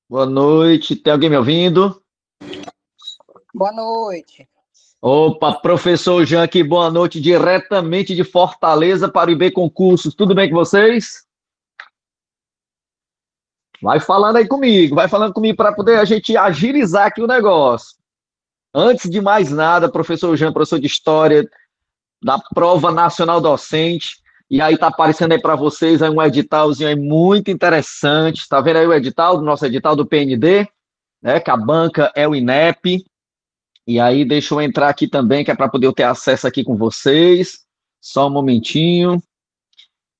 Boa noite, tem alguém me ouvindo? Boa noite. Opa, professor Jean aqui, boa noite, diretamente de Fortaleza para o IB Concursos. Tudo bem com vocês? Vai falando aí comigo, vai falando comigo para poder a gente agilizar aqui o negócio. Antes de mais nada, professor Jean, professor de História da Prova Nacional Docente, e aí tá aparecendo aí para vocês aí um editalzinho aí muito interessante. Tá vendo aí o edital, do nosso edital do PND, né? Que a banca é o INEP. E aí, deixa eu entrar aqui também, que é para poder eu ter acesso aqui com vocês. Só um momentinho,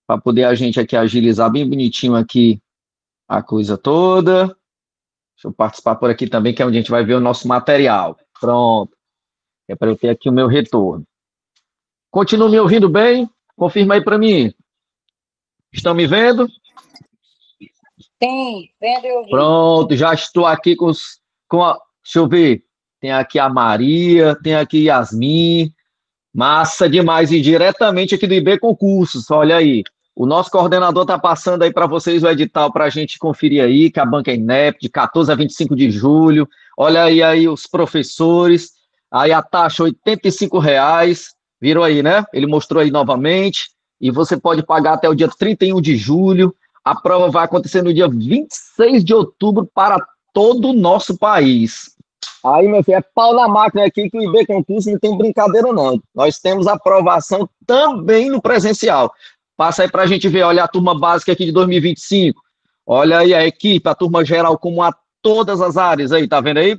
para poder a gente aqui agilizar bem bonitinho aqui a coisa toda. Deixa eu participar por aqui também, que é onde a gente vai ver o nosso material. Pronto, é para eu ter aqui o meu retorno. Continua me ouvindo bem? Confirma aí para mim. Estão me vendo? Sim, vendo e ouvindo. Pronto, já estou aqui deixa eu ver. Tem aqui a Maria, tem aqui Yasmin. Massa demais, e diretamente aqui do IB Concursos, olha aí. O nosso coordenador está passando aí para vocês o edital para a gente conferir aí, que a banca é INEP, de 14 a 25 de julho. Olha aí os professores, aí a taxa R$ 85, virou aí, né? Ele mostrou aí novamente, e você pode pagar até o dia 31 de julho. A prova vai acontecer no dia 26 de outubro para todo o nosso país. Aí, meu filho, é pau na máquina aqui que o IB Concurso não tem brincadeira, não. Nós temos aprovação também no presencial. Passa aí para a gente ver, olha a turma básica aqui de 2025. Olha aí a equipe, a turma geral, como a todas as áreas aí, tá vendo aí?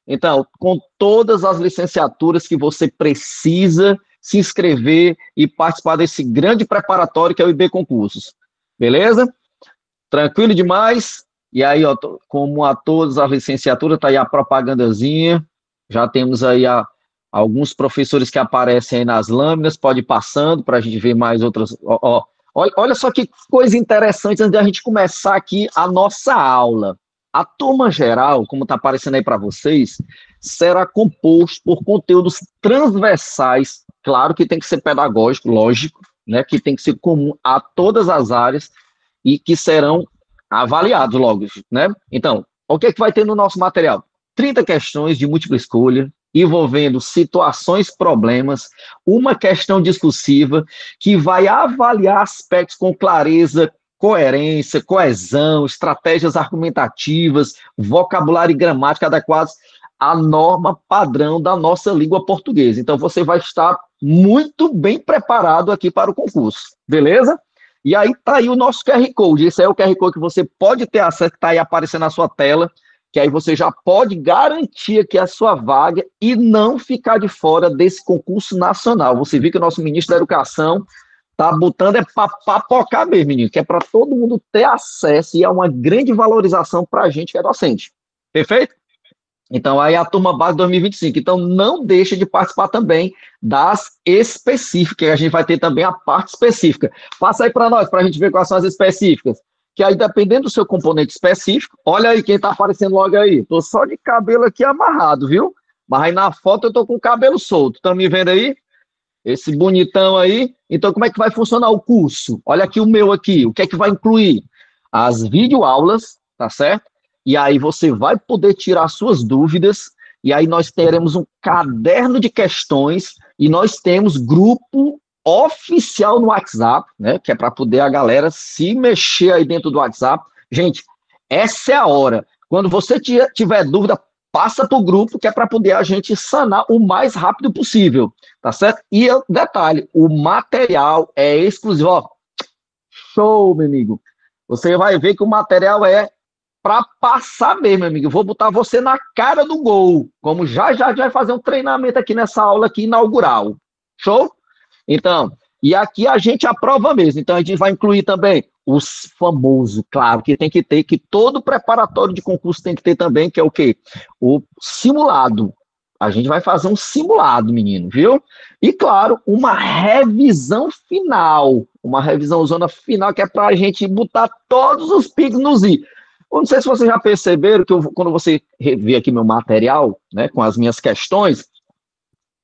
Então, com todas as licenciaturas que você precisa se inscrever e participar desse grande preparatório que é o IB Concursos. Beleza? Tranquilo demais? E aí, ó, como a todas as licenciaturas, tá aí a propagandazinha. Já temos aí alguns professores que aparecem aí nas lâminas, pode ir passando para a gente ver mais outras. Olha só que coisa interessante antes de a gente começar aqui a nossa aula. A turma geral, como está aparecendo aí para vocês, será composto por conteúdos transversais, claro que tem que ser pedagógico, lógico, né, que tem que ser comum a todas as áreas e que serão avaliados logo, né? Então, o que é que vai ter no nosso material? 30 questões de múltipla escolha, envolvendo situações, problemas, uma questão discursiva que vai avaliar aspectos com clareza, coerência, coesão, estratégias argumentativas, vocabulário e gramática adequados à norma padrão da nossa língua portuguesa. Então, você vai estar muito bem preparado aqui para o concurso, beleza? E aí tá aí o nosso QR Code. Esse é o QR Code que você pode ter acesso, que está aí aparecendo na sua tela, que aí você já pode garantir aqui a sua vaga e não ficar de fora desse concurso nacional. Você viu que o nosso ministro da Educação tá botando para papocar mesmo, menino, que é para todo mundo ter acesso e é uma grande valorização para a gente que é docente. Perfeito? Então, aí a turma base 2025. Então, não deixa de participar também das específicas. A gente vai ter também a parte específica. Passa aí para nós, para a gente ver quais são as específicas. Que aí, dependendo do seu componente específico, olha aí quem está aparecendo logo aí. Estou só de cabelo aqui amarrado, viu? Mas aí na foto eu estou com o cabelo solto. Estão me vendo aí? Esse bonitão aí. Então, como é que vai funcionar o curso? Olha aqui o meu aqui. O que é que vai incluir? As videoaulas, tá certo? E aí você vai poder tirar suas dúvidas, e aí nós teremos um caderno de questões, e nós temos grupo oficial no WhatsApp, né, que é para poder a galera se mexer aí dentro do WhatsApp. Gente, essa é a hora. Quando você tiver dúvida, passa para o grupo, que é para poder a gente sanar o mais rápido possível, tá certo? E detalhe, o material é exclusivo, ó, show, meu amigo. Você vai ver que o material é para passar mesmo, meu amigo. Eu vou botar você na cara do gol, como já já a gente vai fazer um treinamento aqui nessa aula aqui inaugural. Show? Então, e aqui a gente aprova mesmo. Então a gente vai incluir também os famosos, claro, que tem que ter, que todo preparatório de concurso tem que ter também, que é o quê? O simulado. A gente vai fazer um simulado, menino, viu? E, claro, uma revisão final. Uma revisão zona final, que é para a gente botar todos os pingos nos i. Eu não sei se vocês já perceberam que quando você vê aqui meu material, né, com as minhas questões,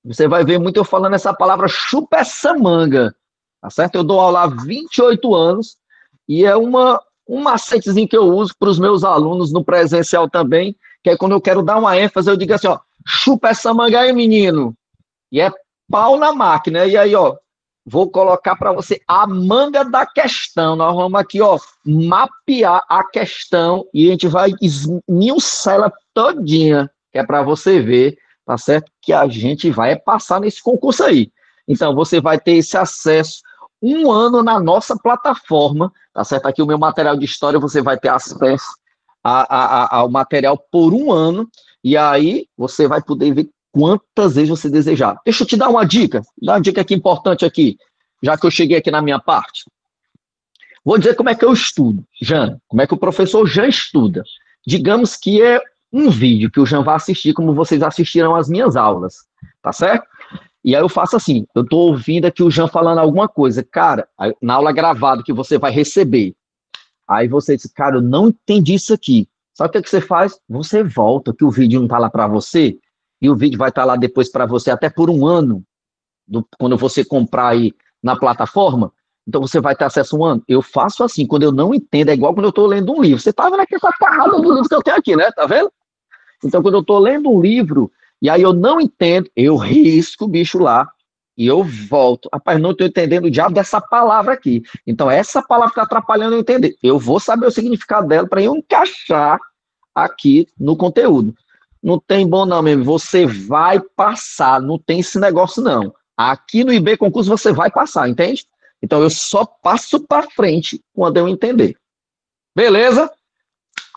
você vai ver muito eu falando essa palavra chupa essa manga, tá certo? Eu dou aula há 28 anos e é uma Um macetezinho que eu uso para os meus alunos no presencial também, que é quando eu quero dar uma ênfase, eu digo assim, ó, chupa essa manga aí, menino. E é pau na máquina. E aí, ó, vou colocar para você a manga da questão. Nós vamos aqui, ó, mapear a questão e a gente vai esmiuçar ela todinha, que é para você ver, tá certo? Que a gente vai passar nesse concurso aí. Então, você vai ter esse acesso um ano na nossa plataforma, tá certo? Aqui o meu material de história, você vai ter acesso ao material por um ano, e aí você vai poder ver quantas vezes você desejar. Deixa eu te dar uma dica aqui importante aqui, já que eu cheguei aqui na minha parte. Vou dizer como é que eu estudo, Jean, como é que o professor Jean estuda. Digamos que é um vídeo que o Jean vai assistir, como vocês assistiram às minhas aulas, tá certo? E aí eu faço assim, eu estou ouvindo aqui o Jean falando alguma coisa, cara, na aula gravada que você vai receber, aí você diz, cara, eu não entendi isso aqui. Sabe o que você faz? Você volta, que o vídeo não está lá para você, e o vídeo vai estar lá depois para você até por um ano, quando você comprar aí na plataforma, então você vai ter acesso a um ano. Eu faço assim, quando eu não entendo, é igual quando eu estou lendo um livro. Você está vendo aqui essa parrada do livro que eu tenho aqui, né? Tá vendo? Então, quando eu estou lendo um livro, e aí eu não entendo, eu risco o bicho lá, e eu volto. Rapaz, não estou entendendo o diabo dessa palavra aqui. Então, essa palavra está atrapalhando eu entender. Eu vou saber o significado dela para eu encaixar aqui no conteúdo. Não tem bom não, mesmo. Você vai passar, não tem esse negócio não. Aqui no IB Concurso você vai passar, entende? Então, eu só passo para frente quando eu entender. Beleza?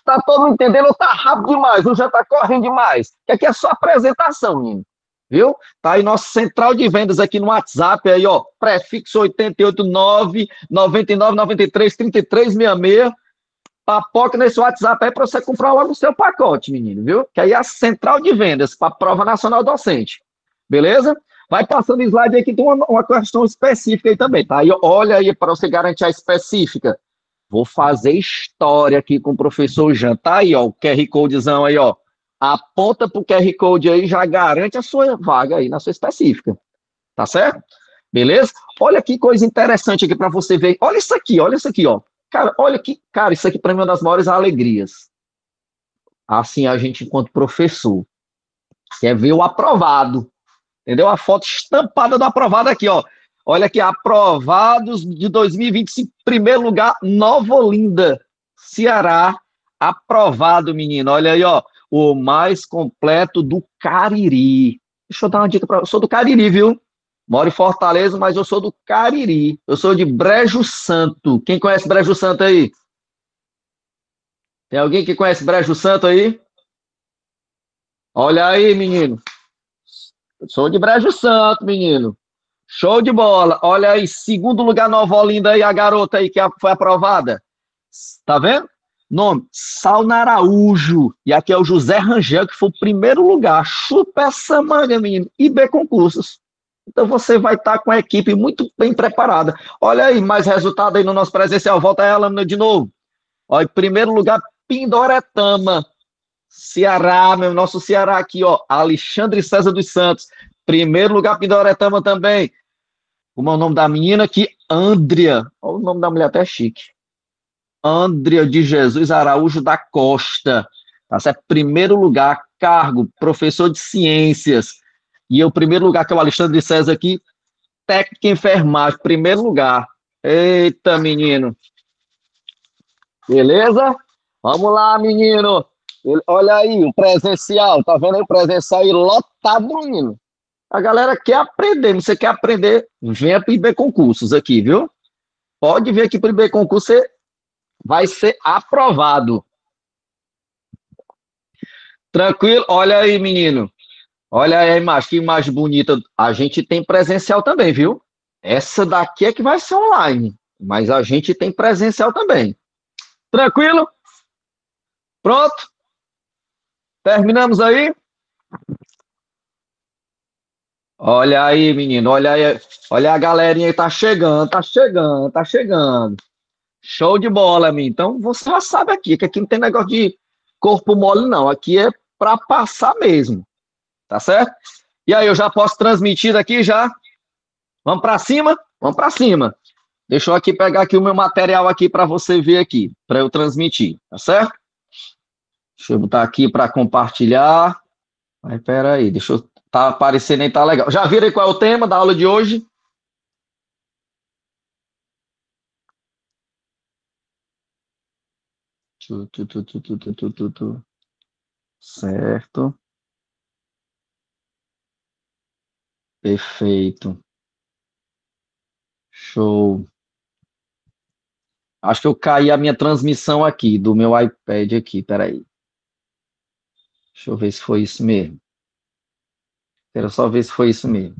Tá todo mundo entendendo ou tá rápido demais? Ou já tá correndo demais? Que aqui é só apresentação, menino. Viu? Tá aí nossa central de vendas aqui no WhatsApp, aí, ó, prefixo 889 99 93 33 66. Papoca nesse WhatsApp aí para você comprar logo o seu pacote, menino, viu? Que aí é a central de vendas para a Prova Nacional Docente. Beleza? Vai passando slide aí que tem uma questão específica aí também, tá? Aí, olha aí para você garantir a específica. Vou fazer história aqui com o professor Jean. Tá aí, ó, o QR Codezão aí, ó. Aponta pro QR Code aí, já garante a sua vaga aí na sua específica. Tá certo? Beleza? Olha que coisa interessante aqui para você ver. Olha isso aqui, ó. Cara, olha que, cara, isso aqui para mim é uma das maiores alegrias. Assim, a gente, enquanto professor, quer ver o aprovado. Entendeu? A foto estampada do aprovado aqui, ó. Olha aqui, aprovados de 2025, primeiro lugar, Nova Olinda, Ceará, aprovado, menino. Olha aí, ó, o mais completo do Cariri. Deixa eu dar uma dica para você. Eu sou do Cariri, viu? Moro em Fortaleza, mas eu sou do Cariri. Eu sou de Brejo Santo. Quem conhece Brejo Santo aí? Tem alguém que conhece Brejo Santo aí? Olha aí, menino. Eu sou de Brejo Santo, menino. Show de bola. Olha aí, segundo lugar, Nova Olinda aí, a garota aí que foi aprovada. Tá vendo? Nome, Sauna Araújo. E aqui é o José Rangel, que foi o primeiro lugar. Chupa essa manga, menino. IB Concursos. Então você vai estar com a equipe muito bem preparada. Olha aí, mais resultado aí no nosso presencial. Volta aí a lâmina de novo. Olha, em primeiro lugar, Pindoretama. Ceará, meu nosso Ceará aqui, ó. Alexandre César dos Santos. Primeiro lugar, Pindoretama também. Como é o nome da menina aqui? Andrea. Olha o nome da mulher, até chique. Andrea de Jesus Araújo da Costa. Tá certo? Primeiro lugar, cargo, professor de ciências. E o primeiro lugar, que é o Alexandre César aqui, técnico em enfermagem. Primeiro lugar. Eita, menino. Beleza? Vamos lá, menino. Olha aí, o presencial. Tá vendo aí o presencial aí lotado, menino? A galera quer aprender. Você quer aprender? Venha para o IB Concursos aqui, viu? Pode vir aqui para o IB Concursos, você vai ser aprovado. Tranquilo? Olha aí, menino. Olha aí a imagem, que imagem bonita. A gente tem presencial também, viu? Essa daqui é que vai ser online, mas a gente tem presencial também. Tranquilo? Pronto? Terminamos aí? Olha aí, menino, olha aí, olha a galerinha aí, tá chegando, tá chegando, tá chegando. Show de bola, menino. Então, você já sabe aqui, que aqui não tem negócio de corpo mole, não. Aqui é para passar mesmo, tá certo? E aí, eu já posso transmitir aqui já? Vamos para cima? Vamos para cima. Deixa eu aqui pegar aqui o meu material aqui para você ver aqui, para eu transmitir, tá certo? Deixa eu botar aqui para compartilhar. Mas peraí, deixa eu... Tá aparecendo aí, tá legal. Já viram aí qual é o tema da aula de hoje? Certo. Perfeito. Show. Acho que eu caí a minha transmissão aqui, do meu iPad aqui, peraí. Deixa eu ver se foi isso mesmo. Quero só ver se foi isso mesmo.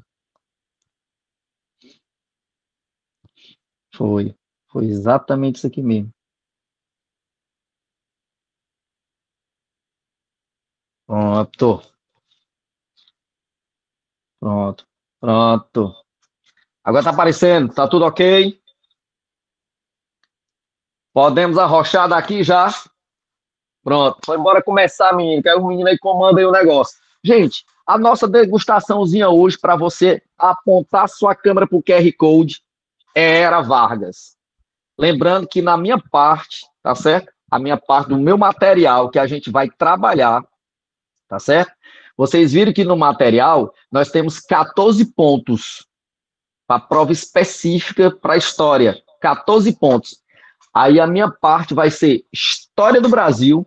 Foi. Foi exatamente isso aqui mesmo. Pronto. Pronto. Pronto. Agora tá aparecendo, tá tudo ok? Podemos arrochar daqui já? Pronto. Então, bora começar, menino, que aí o menino aí comanda aí o negócio. Gente, a nossa degustaçãozinha hoje, para você apontar sua câmera pro QR Code, é Era Vargas. Lembrando que na minha parte, tá certo? A minha parte do meu material que a gente vai trabalhar, tá certo? Vocês viram que no material nós temos 14 pontos para prova específica para a história. 14 pontos. Aí a minha parte vai ser História do Brasil,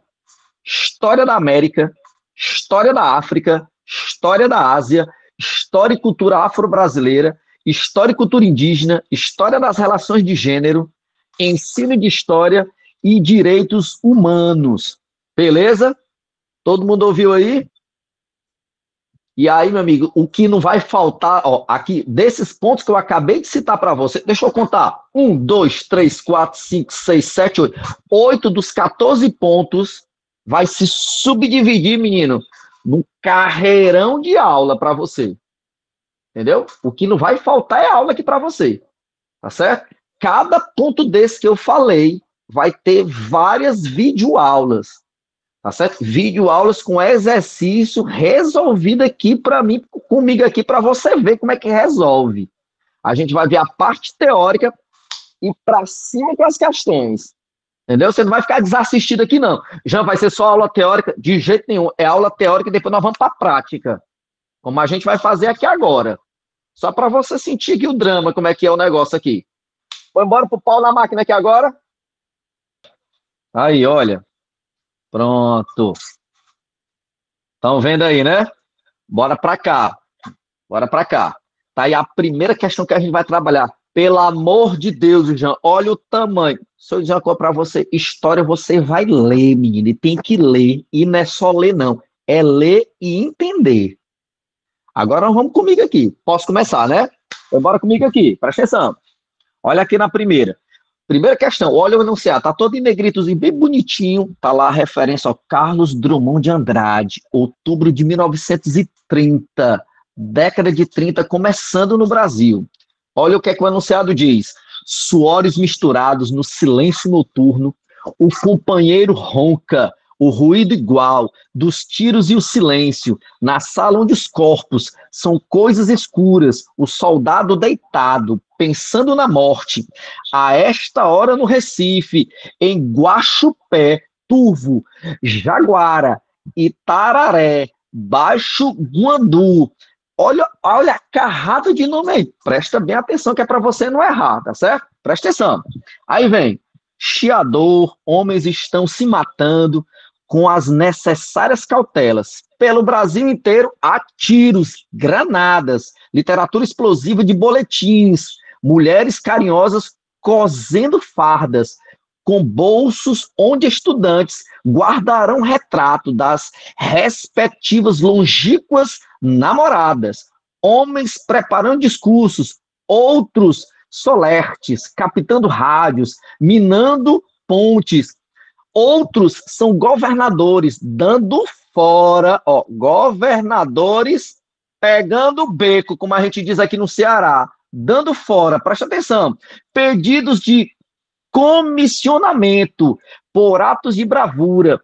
História da América, História da África, História da Ásia, História e Cultura Afro-Brasileira, História e Cultura Indígena, História das Relações de Gênero, Ensino de História e Direitos Humanos. Beleza? Todo mundo ouviu aí? E aí, meu amigo, o que não vai faltar, ó, aqui, desses pontos que eu acabei de citar para você, deixa eu contar. 1, 2, 3, 4, 5, 6, 7, 8. 8 dos 14 pontos vai se subdividir, menino, num carreirão de aula para você. Entendeu? O que não vai faltar é aula aqui para você. Tá certo? Cada ponto desse que eu falei vai ter várias videoaulas. Tá certo? Videoaulas com exercício resolvido aqui para mim, comigo aqui, para você ver como é que resolve. A gente vai ver a parte teórica e para cima com as questões. Entendeu? Você não vai ficar desassistido aqui, não. Já vai ser só aula teórica? De jeito nenhum. É aula teórica e depois nós vamos para a prática. Como a gente vai fazer aqui agora. Só para você sentir aqui o drama, como é que é o negócio aqui. Vou embora pro pau na máquina aqui agora. Aí, olha. Pronto. Estão vendo aí, né? Bora para cá. Bora para cá. Tá aí a primeira questão que a gente vai trabalhar. Pelo amor de Deus, Jean, olha o tamanho. Se eu dizer para você, história você vai ler, menino, e tem que ler. E não é só ler, não. É ler e entender. Agora vamos comigo aqui. Posso começar, né? Então, bora comigo aqui. Presta atenção. Olha aqui na primeira. Primeira questão, olha o enunciado, tá todo em negritozinho, bem bonitinho, tá lá a referência ao Carlos Drummond de Andrade, outubro de 1930, década de 30, começando no Brasil. Olha o que é que o enunciado diz. Suores misturados no silêncio noturno, o companheiro ronca, o ruído igual dos tiros e o silêncio, na sala onde os corpos são coisas escuras, o soldado deitado, pensando na morte, a esta hora no Recife, em Guaxupé, Turvo, Jaguara, Itararé, Baixo Guandu. Olha a carrada de nome aí. Presta bem atenção que é para você não errar, tá certo? Presta atenção. Aí vem, Chiador, homens estão se matando com as necessárias cautelas. Pelo Brasil inteiro há tiros, granadas, literatura explosiva de boletins, mulheres carinhosas cosendo fardas, com bolsos onde estudantes guardarão retrato das respectivas longínquas namoradas, homens preparando discursos, outros solertes, captando rádios, minando pontes, outros são governadores dando fora, ó, governadores pegando o beco, como a gente diz aqui no Ceará, dando fora, presta atenção, pedidos de comissionamento por atos de bravura,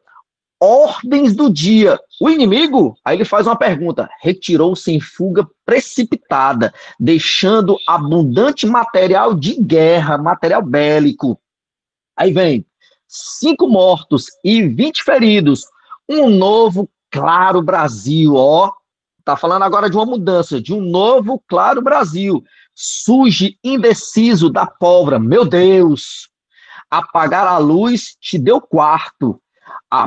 ordens do dia. O inimigo, aí ele faz uma pergunta, retirou-se em fuga precipitada, deixando abundante material de guerra, material bélico. Aí vem 5 mortos e 20 feridos. Um novo, claro Brasil, ó. Tá falando agora de uma mudança, de um novo, claro Brasil. Surge indeciso da pólvora. Meu Deus! Apagar a luz te deu quarto,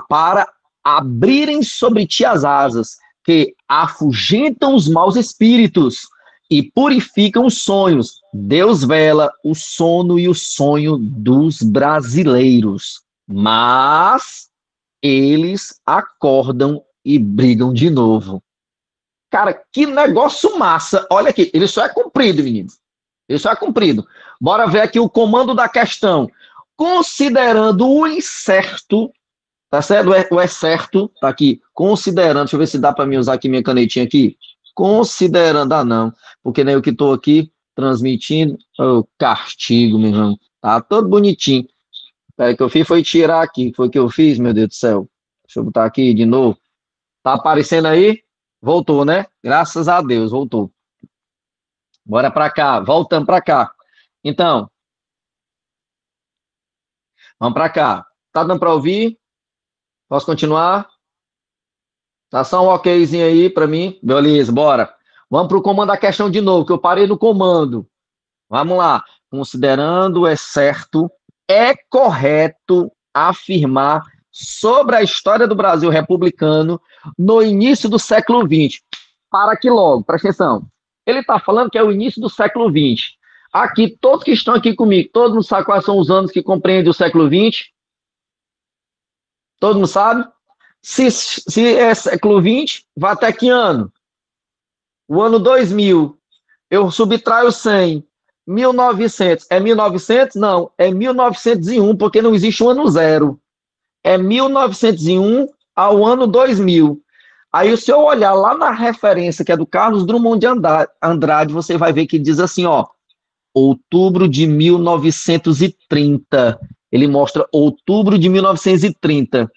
para abrirem sobre ti as asas, que afugentam os maus espíritos e purificam os sonhos. Deus vela o sono e o sonho dos brasileiros, mas eles acordam e brigam de novo. Cara, que negócio massa. Olha aqui, ele só é cumprido, menino. Ele só é cumprido. Bora ver aqui o comando da questão. Considerando o incerto, tá certo? O é certo, tá aqui. Considerando, deixa eu ver se dá para mim usar aqui minha canetinha aqui. Considerando, não, porque nem eu que estou aqui transmitindo, castigo, meu irmão. Tá todo bonitinho. O que eu fiz foi tirar aqui. Foi o que eu fiz, meu Deus do céu. Deixa eu botar aqui de novo. Tá aparecendo aí? Voltou, né? Graças a Deus, voltou. Bora para cá, voltando para cá. Então, vamos para cá. Tá dando para ouvir? Posso continuar? Tá só um okzinho aí para mim? Beleza, bora. Vamos para o comando da questão de novo, que eu parei no comando. Vamos lá. Considerando é certo, é correto afirmar sobre a história do Brasil republicano no início do século XX. Para aqui logo, presta atenção. Ele está falando que é o início do século XX. Aqui, todos que estão aqui comigo, todo mundo sabe quais são os anos que compreendem o século XX? Todo mundo sabe? Se é século XX, vai até que ano? O ano 2000. Eu subtraio 100. 1900. É 1900? Não, é 1901, porque não existe um ano zero. É 1901 ao ano 2000. Aí, se eu olhar lá na referência, que é do Carlos Drummond de Andrade, você vai ver que diz assim, ó, outubro de 1930. Ele mostra outubro de 1930.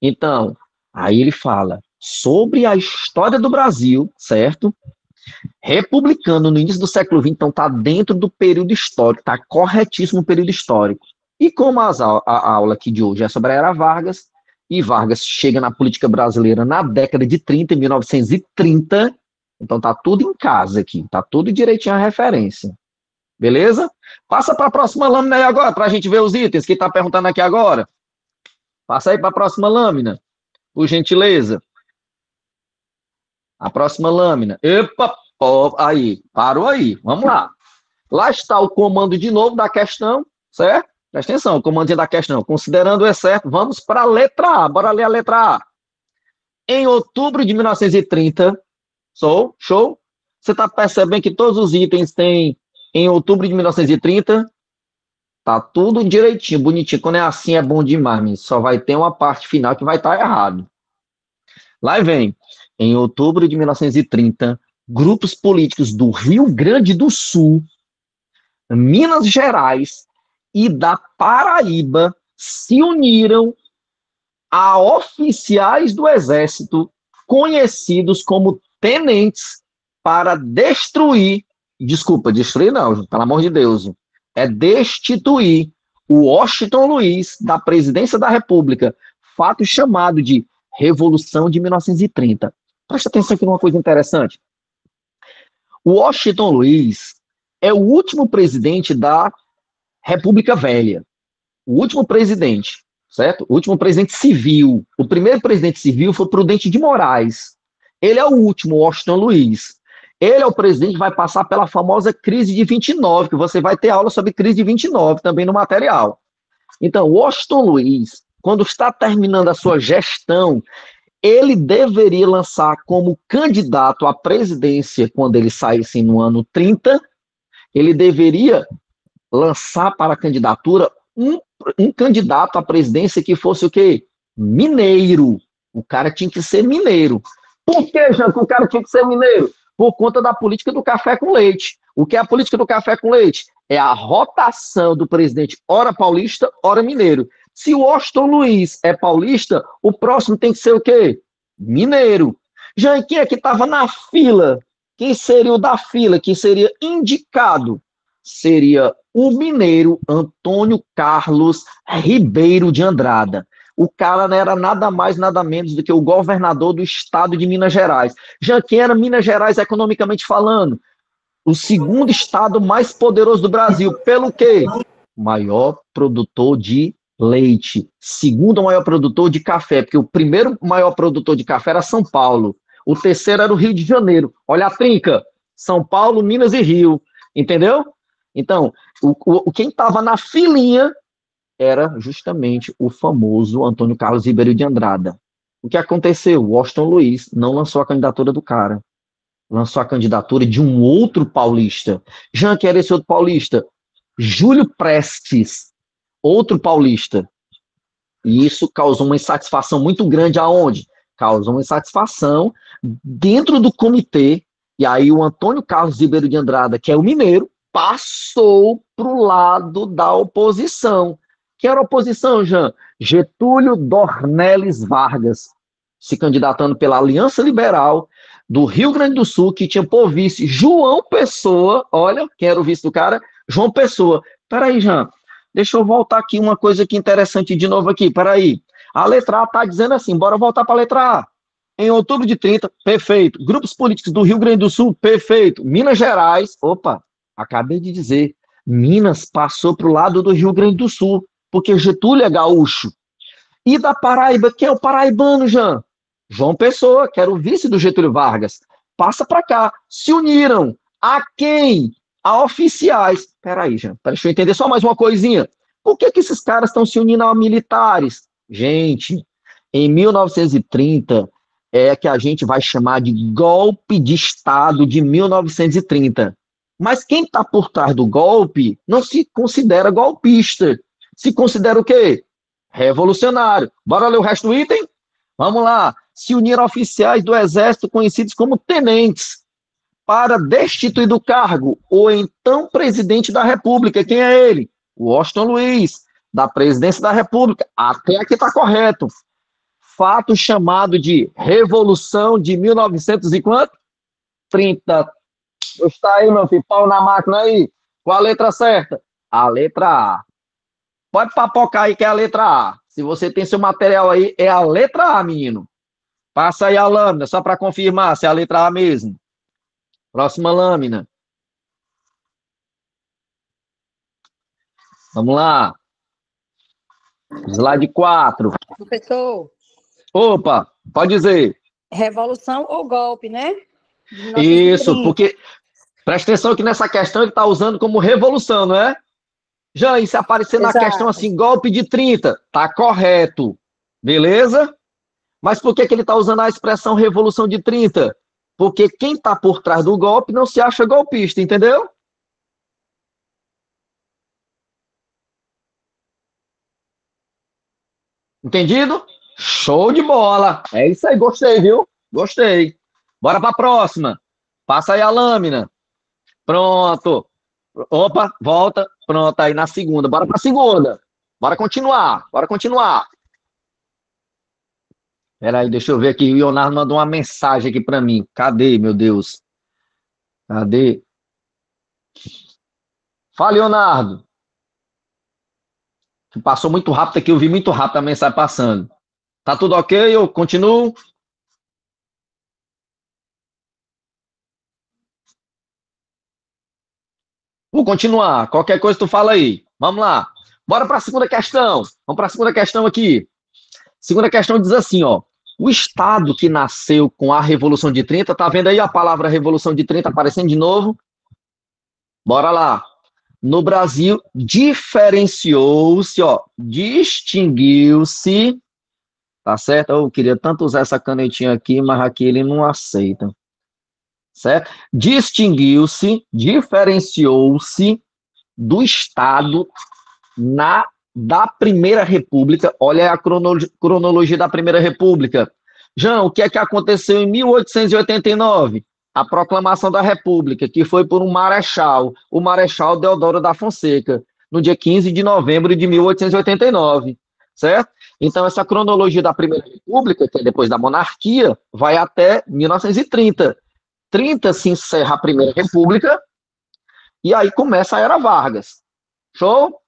Então, aí ele fala sobre a história do Brasil, certo? Republicano no início do século XX, então está dentro do período histórico, está corretíssimo o período histórico. E como a aula aqui de hoje é sobre a Era Vargas, e Vargas chega na política brasileira na década de 30, em 1930, então está tudo em casa aqui, está tudo direitinho a referência. Beleza? Passa para a próxima lâmina aí agora, para a gente ver os itens que está perguntando aqui agora. Passa aí para a próxima lâmina, por gentileza. A próxima lâmina. Epa, aí, parou aí, vamos lá. Lá está o comando de novo da questão, certo? Presta atenção, o comando da questão. Considerando é certo, vamos para a letra A. Bora ler a letra A. Em outubro de 1930, show? Você está percebendo que todos os itens têm em outubro de 1930? Tá tudo direitinho, bonitinho. Quando é assim é bom demais, mas só vai ter uma parte final que vai estar errado. Lá vem. Em outubro de 1930, grupos políticos do Rio Grande do Sul, Minas Gerais e da Paraíba se uniram a oficiais do Exército, conhecidos como tenentes, para destruir não, pelo amor de Deus, é destituir o Washington Luiz da presidência da República, fato chamado de Revolução de 1930. Presta atenção aqui numa coisa interessante. O Washington Luiz é o último presidente da República Velha. O último presidente, certo? O último presidente civil. O primeiro presidente civil foi Prudente de Moraes. Ele é o último, Washington Luiz. Ele é o presidente que vai passar pela famosa crise de 29, que você vai ter aula sobre crise de 29 também no material. Então, Washington Luiz, quando está terminando a sua gestão, ele deveria lançar como candidato à presidência, quando ele saísse no ano 30, ele deveria lançar para a candidatura um candidato à presidência que fosse o quê? Mineiro. O cara tinha que ser mineiro. Por que, Jean, que o cara tinha que ser mineiro? Por conta da política do café com leite. O que é a política do café com leite? É a rotação do presidente, ora paulista, ora mineiro. Se o Washington Luiz é paulista, o próximo tem que ser o quê? Mineiro. Já quem é que estava na fila? Quem seria o da fila? Quem seria indicado? Seria o mineiro Antônio Carlos Ribeiro de Andrada. O cara não era nada mais, nada menos do que o governador do estado de Minas Gerais. Já que era Minas Gerais economicamente falando, o segundo estado mais poderoso do Brasil. Pelo quê? Maior produtor de leite. Segundo maior produtor de café, porque o primeiro maior produtor de café era São Paulo. O terceiro era o Rio de Janeiro. Olha a trinca. São Paulo, Minas e Rio. Entendeu? Então, quem estava na filinha era justamente o famoso Antônio Carlos Ribeiro de Andrada. O que aconteceu? O Washington Luiz não lançou a candidatura do cara. Lançou a candidatura de um outro paulista. Já que era esse outro paulista? Júlio Prestes, outro paulista. E isso causou uma insatisfação muito grande aonde? Causou uma insatisfação dentro do comitê. E aí o Antônio Carlos Ribeiro de Andrada, que é o mineiro, passou para o lado da oposição. Que era a oposição, Jean? Getúlio Dornelles Vargas, se candidatando pela Aliança Liberal do Rio Grande do Sul, que tinha por vice João Pessoa. Olha, quem era o vice do cara? João Pessoa. Peraí, Jean, deixa eu voltar aqui uma coisa aqui interessante de novo aqui, peraí. A letra A está dizendo assim, bora voltar para a letra A. Em outubro de 30, perfeito. Grupos políticos do Rio Grande do Sul, perfeito. Minas Gerais, opa, acabei de dizer, Minas passou para o lado do Rio Grande do Sul, porque Getúlio é gaúcho. E da Paraíba, quem é o paraibano, Jean? João Pessoa, que era o vice do Getúlio Vargas. Passa para cá. Se uniram a quem? A oficiais. Peraí, Jean, deixa eu entender só mais uma coisinha. Por que esses caras estão se unindo a militares? Gente, em 1930 é que a gente vai chamar de golpe de Estado de 1930. Mas quem está por trás do golpe não se considera golpista. Se considera o quê? Revolucionário. Bora ler o resto do item? Vamos lá. Se uniram a oficiais do Exército conhecidos como tenentes para destituir do cargo o então presidente da República. Quem é ele? Washington Luiz, da presidência da República. Até aqui está correto. Fato chamado de Revolução de 1900 e quanto? 30. Está aí, meu filho, pau na máquina aí. Qual a letra certa? A letra A. Pode papocar aí que é a letra A. Se você tem seu material aí, é a letra A, menino. Passa aí a lâmina, só para confirmar se é a letra A mesmo. Próxima lâmina. Vamos lá. Slide 4. Professor, Opa, pode dizer. revolução ou golpe, né? Isso, porque presta atenção que nessa questão ele está usando como revolução, não é? Já, e se aparecer na questão assim, golpe de 30, tá correto. Beleza? Mas por que ele está usando a expressão revolução de 30? Porque quem está por trás do golpe não se acha golpista, entendeu? Entendido? Show de bola. É isso aí, gostei, viu? Gostei. Bora para a próxima. Passa aí a lâmina. Pronto. Opa, volta. Pronto, aí na segunda. Bora para a segunda. Bora continuar. Bora continuar. Peraí, deixa eu ver aqui. O Leonardo mandou uma mensagem aqui para mim. Cadê, meu Deus? Cadê? Fala, Leonardo. Passou muito rápido aqui, eu vi muito rápido a mensagem passando. Tá tudo ok? Eu continuo? Vou continuar. Qualquer coisa tu fala aí. Vamos lá. Bora para a segunda questão. Vamos para a segunda questão aqui. Segunda questão diz assim, ó. O estado que nasceu com a Revolução de 30, tá vendo aí a palavra Revolução de 30 aparecendo de novo? Bora lá. No Brasil, diferenciou-se, ó, distinguiu-se, tá certo? Eu queria tanto usar essa canetinha aqui, mas aqui ele não aceita, certo? Distinguiu-se, diferenciou-se do Estado da Primeira República. Olha a cronologia da Primeira República. João, o que é que aconteceu em 1889? A proclamação da República, que foi por um marechal, o Marechal Deodoro da Fonseca, no dia 15 de novembro de 1889. certo? Então, essa cronologia da Primeira República, que é depois da monarquia, vai até 1930. 30 se encerra a Primeira República e aí começa a Era Vargas. Show?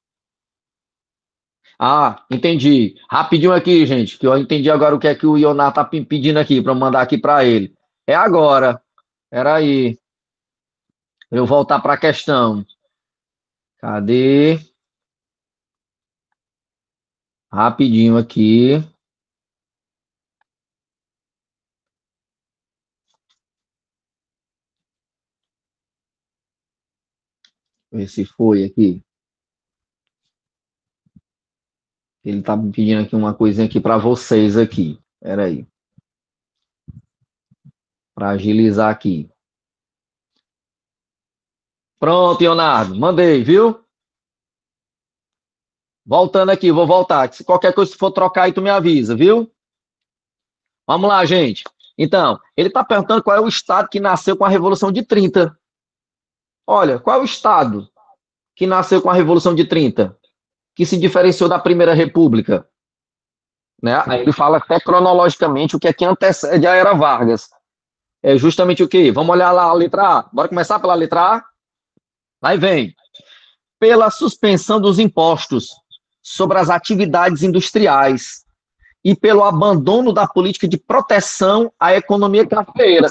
Ah, entendi. Rapidinho aqui, gente, que eu entendi agora o que é que o Ioná tá pedindo aqui para mandar aqui para ele. É agora. Peraí. Eu voltar para a questão. Cadê? Rapidinho aqui. Ver se foi aqui. Ele tá me pedindo aqui uma coisinha aqui para vocês aqui. Peraí. Para agilizar aqui. Pronto, Leonardo. Mandei, viu? Voltando aqui, vou voltar. Se qualquer coisa que for trocar aí, tu me avisa, viu? Vamos lá, gente. Então, ele está perguntando qual é o estado que nasceu com a Revolução de 30. Olha, qual é o estado que nasceu com a Revolução de 30? Que se diferenciou da Primeira República? Né? Aí ele fala até cronologicamente o que é que antecede a Era Vargas. É justamente o quê? Vamos olhar lá a letra A. Bora começar pela letra A? Aí vem. Pela suspensão dos impostos sobre as atividades industriais e pelo abandono da política de proteção à economia cafeeira.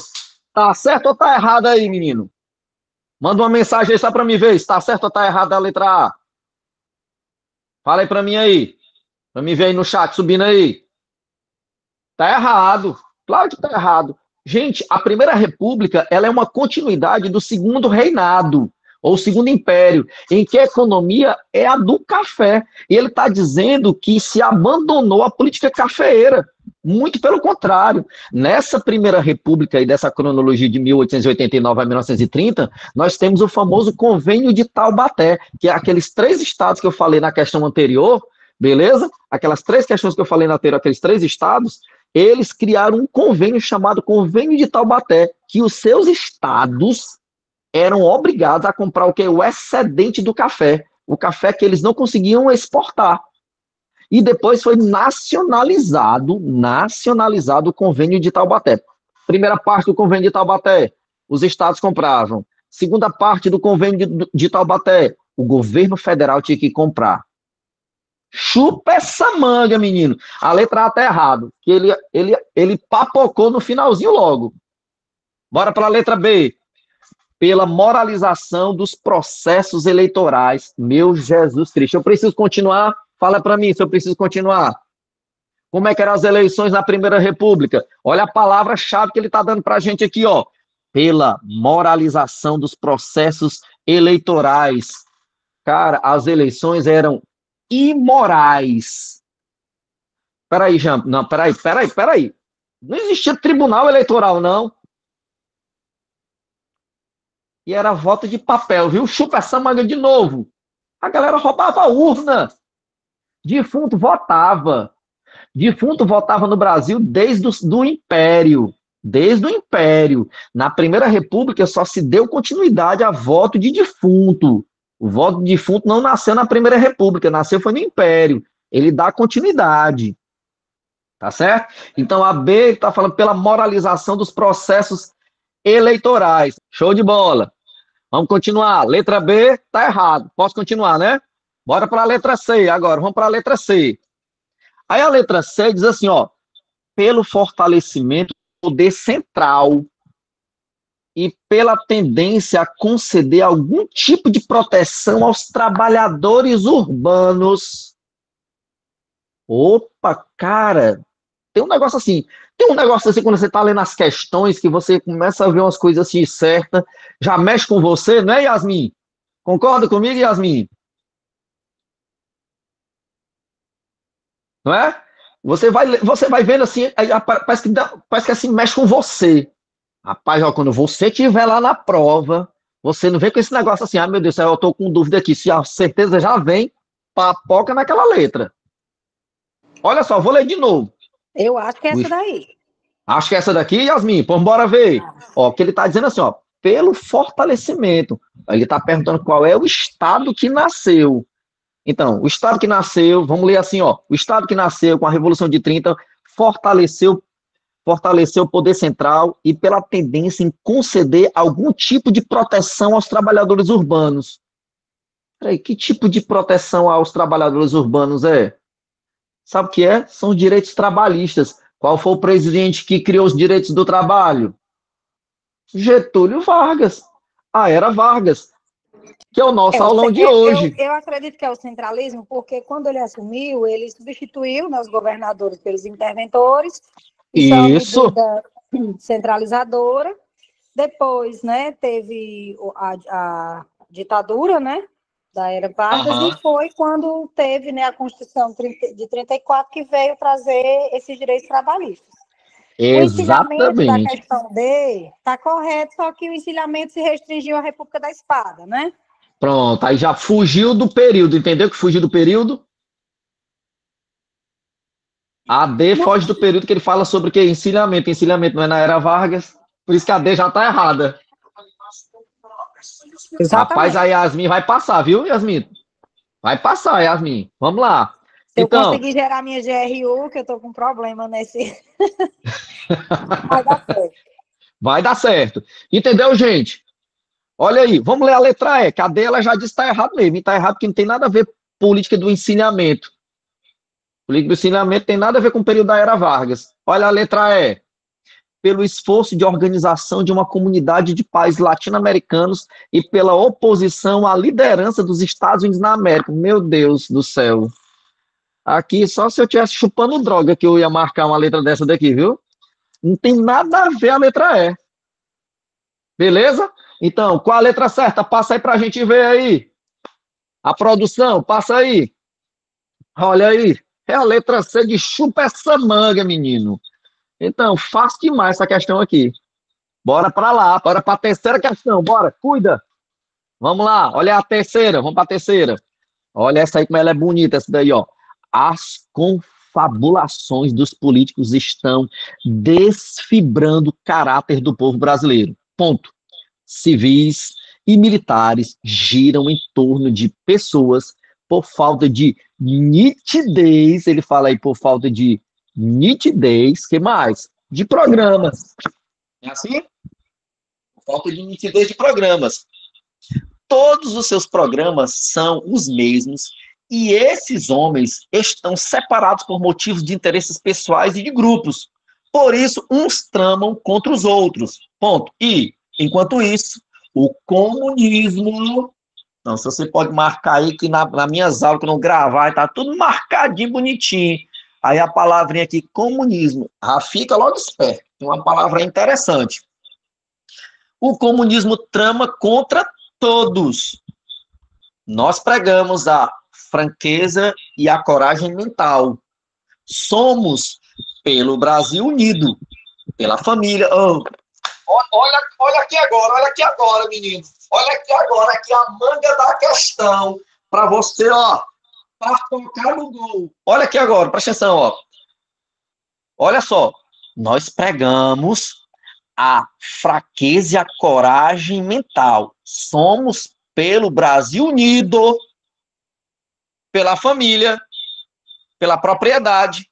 Tá certo ou tá errado aí, menino? Manda uma mensagem aí só para me ver se tá certo ou tá errado a letra A. Fala aí para mim aí. Para me ver aí no chat, subindo aí. Tá errado. Claro que tá errado. Gente, a Primeira República, ela é uma continuidade do Segundo Reinado, ou Segundo Império, em que a economia é a do café. E ele está dizendo que se abandonou a política cafeeira. Muito pelo contrário. Nessa Primeira República e dessa cronologia de 1889 a 1930, nós temos o famoso Convênio de Taubaté, que é aqueles 3 estados que eu falei na questão anterior, beleza? Aquelas 3 questões que eu falei na anterior, aqueles 3 estados, eles criaram um convênio chamado Convênio de Taubaté, que os seus estados eram obrigados a comprar o que? O excedente do café. O café que eles não conseguiam exportar. E depois foi nacionalizado o Convênio de Taubaté. Primeira parte do Convênio de Taubaté, os estados compravam. Segunda parte do Convênio de Taubaté, o governo federal tinha que comprar. Chupa essa manga, menino. A letra A tá errado, que ele papocou no finalzinho logo. Bora para a letra B. Pela moralização dos processos eleitorais. Meu Jesus Cristo. Eu preciso continuar? Fala para mim se eu preciso continuar. Como é que eram as eleições na Primeira República? Olha a palavra-chave que ele está dando para a gente aqui, ó. Pela moralização dos processos eleitorais. Cara, as eleições eram imorais. Peraí, Jean. Não, peraí. Não existia tribunal eleitoral, não. E era voto de papel, viu? Chupa essa manga de novo. A galera roubava a urna. Defunto votava. Defunto votava no Brasil desde o Império. Desde o Império. Na Primeira República só se deu continuidade a voto de defunto. O voto de defunto não nasceu na Primeira República, nasceu foi no Império. Ele dá continuidade. Tá certo? Então a B está falando pela moralização dos processos eleitorais. Show de bola. Vamos continuar. Letra B tá errado. Posso continuar, né? Bora para a letra C agora. Vamos para a letra C. Aí a letra C diz assim, ó, pelo fortalecimento do poder central e pela tendência a conceder algum tipo de proteção aos trabalhadores urbanos. Opa, cara, tem um negócio assim quando você está lendo as questões, que você começa a ver umas coisas assim certas, já mexe com você, não é, Yasmin? Concorda comigo, Yasmin? Não é? Você vai vendo assim, parece que assim mexe com você. Rapaz, ó, quando você estiver lá na prova, você não vem com esse negócio assim, ah, meu Deus, eu estou com dúvida aqui, se a certeza já vem, papoca naquela letra. Olha só, vou ler de novo. Eu acho que é essa daí. Acho que é essa daqui, Yasmin, vamos bora ver. Ó, que ele está dizendo assim, ó, pelo fortalecimento. Ele está perguntando qual é o estado que nasceu. Então, o Estado que nasceu, vamos ler assim, ó, o Estado que nasceu com a Revolução de 30 fortaleceu o poder central e pela tendência em conceder algum tipo de proteção aos trabalhadores urbanos. Peraí, que tipo de proteção aos trabalhadores urbanos é? Sabe o que é? São os direitos trabalhistas. Qual foi o presidente que criou os direitos do trabalho? Getúlio Vargas. A era Vargas, que é o nosso aulão de hoje. Eu acredito que é o centralismo, porque quando ele assumiu, ele substituiu, né, os governadores pelos interventores. Isso é uma medida centralizadora. Depois, né, teve a ditadura, né, da era Vargas, e foi quando teve, né, a Constituição de 34 que veio trazer esses direitos trabalhistas. Exatamente. O encilhamento da questão D está correto, só que o encilhamento se restringiu à República da Espada, né? Pronto, aí já fugiu do período, entendeu que fugiu do período? A D foge do período que ele fala sobre o que? Encilhamento. Encilhamento não é na era Vargas, por isso que a D já está errada. Exatamente. Rapaz, a Yasmin vai passar, viu, Yasmin? Vai passar, Yasmin. Vamos lá. Se eu conseguir gerar minha GRU, que eu tô com problema nesse... Vai dar certo. Vai dar certo. Entendeu, gente? Olha aí, vamos ler a letra E, que a D ela já disse que está errado mesmo. Está errado porque não tem nada a ver com política do ensinamento. Política do ensinamento tem nada a ver com o período da era Vargas. Olha a letra E. Pelo esforço de organização de uma comunidade de países latino-americanos e pela oposição à liderança dos Estados Unidos na América. Meu Deus do céu. Aqui, só se eu estivesse chupando droga que eu ia marcar uma letra dessa daqui, viu? Não tem nada a ver a letra E. Beleza? Então, qual a letra certa? Passa aí pra gente ver aí. A produção, passa aí. Olha aí. É a letra C de chupa essa manga, menino. Então, fácil demais essa questão aqui. Bora para lá, bora para a terceira questão, bora, cuida. Vamos lá, olha a terceira, vamos para a terceira. Olha essa aí como ela é bonita, essa daí, ó. As confabulações dos políticos estão desfibrando o caráter do povo brasileiro. Ponto. Civis e militares giram em torno de pessoas por falta de nitidez, ele fala aí por falta de nitidez, que mais? De programas. É assim? Falta de nitidez de programas. Todos os seus programas são os mesmos e esses homens estão separados por motivos de interesses pessoais e de grupos. Por isso, uns tramam contra os outros. Ponto. E, enquanto isso, o comunismo... Não, se você pode marcar aí que nas minhas aulas, que eu não gravar, tá tudo marcadinho, bonitinho. Aí a palavrinha aqui, comunismo, já fica logo esperto. Tem uma palavra interessante. O comunismo trama contra todos. Nós pregamos a franqueza e a coragem mental. Somos pelo Brasil unido, pela família. Oh, olha aqui agora, menino. Olha aqui agora, aqui a manga da questão. Para você, ó, para tocar no gol. Olha aqui agora, presta atenção, ó. Olha só, nós pregamos a fraqueza e a coragem mental. Somos pelo Brasil unido, pela família, pela propriedade,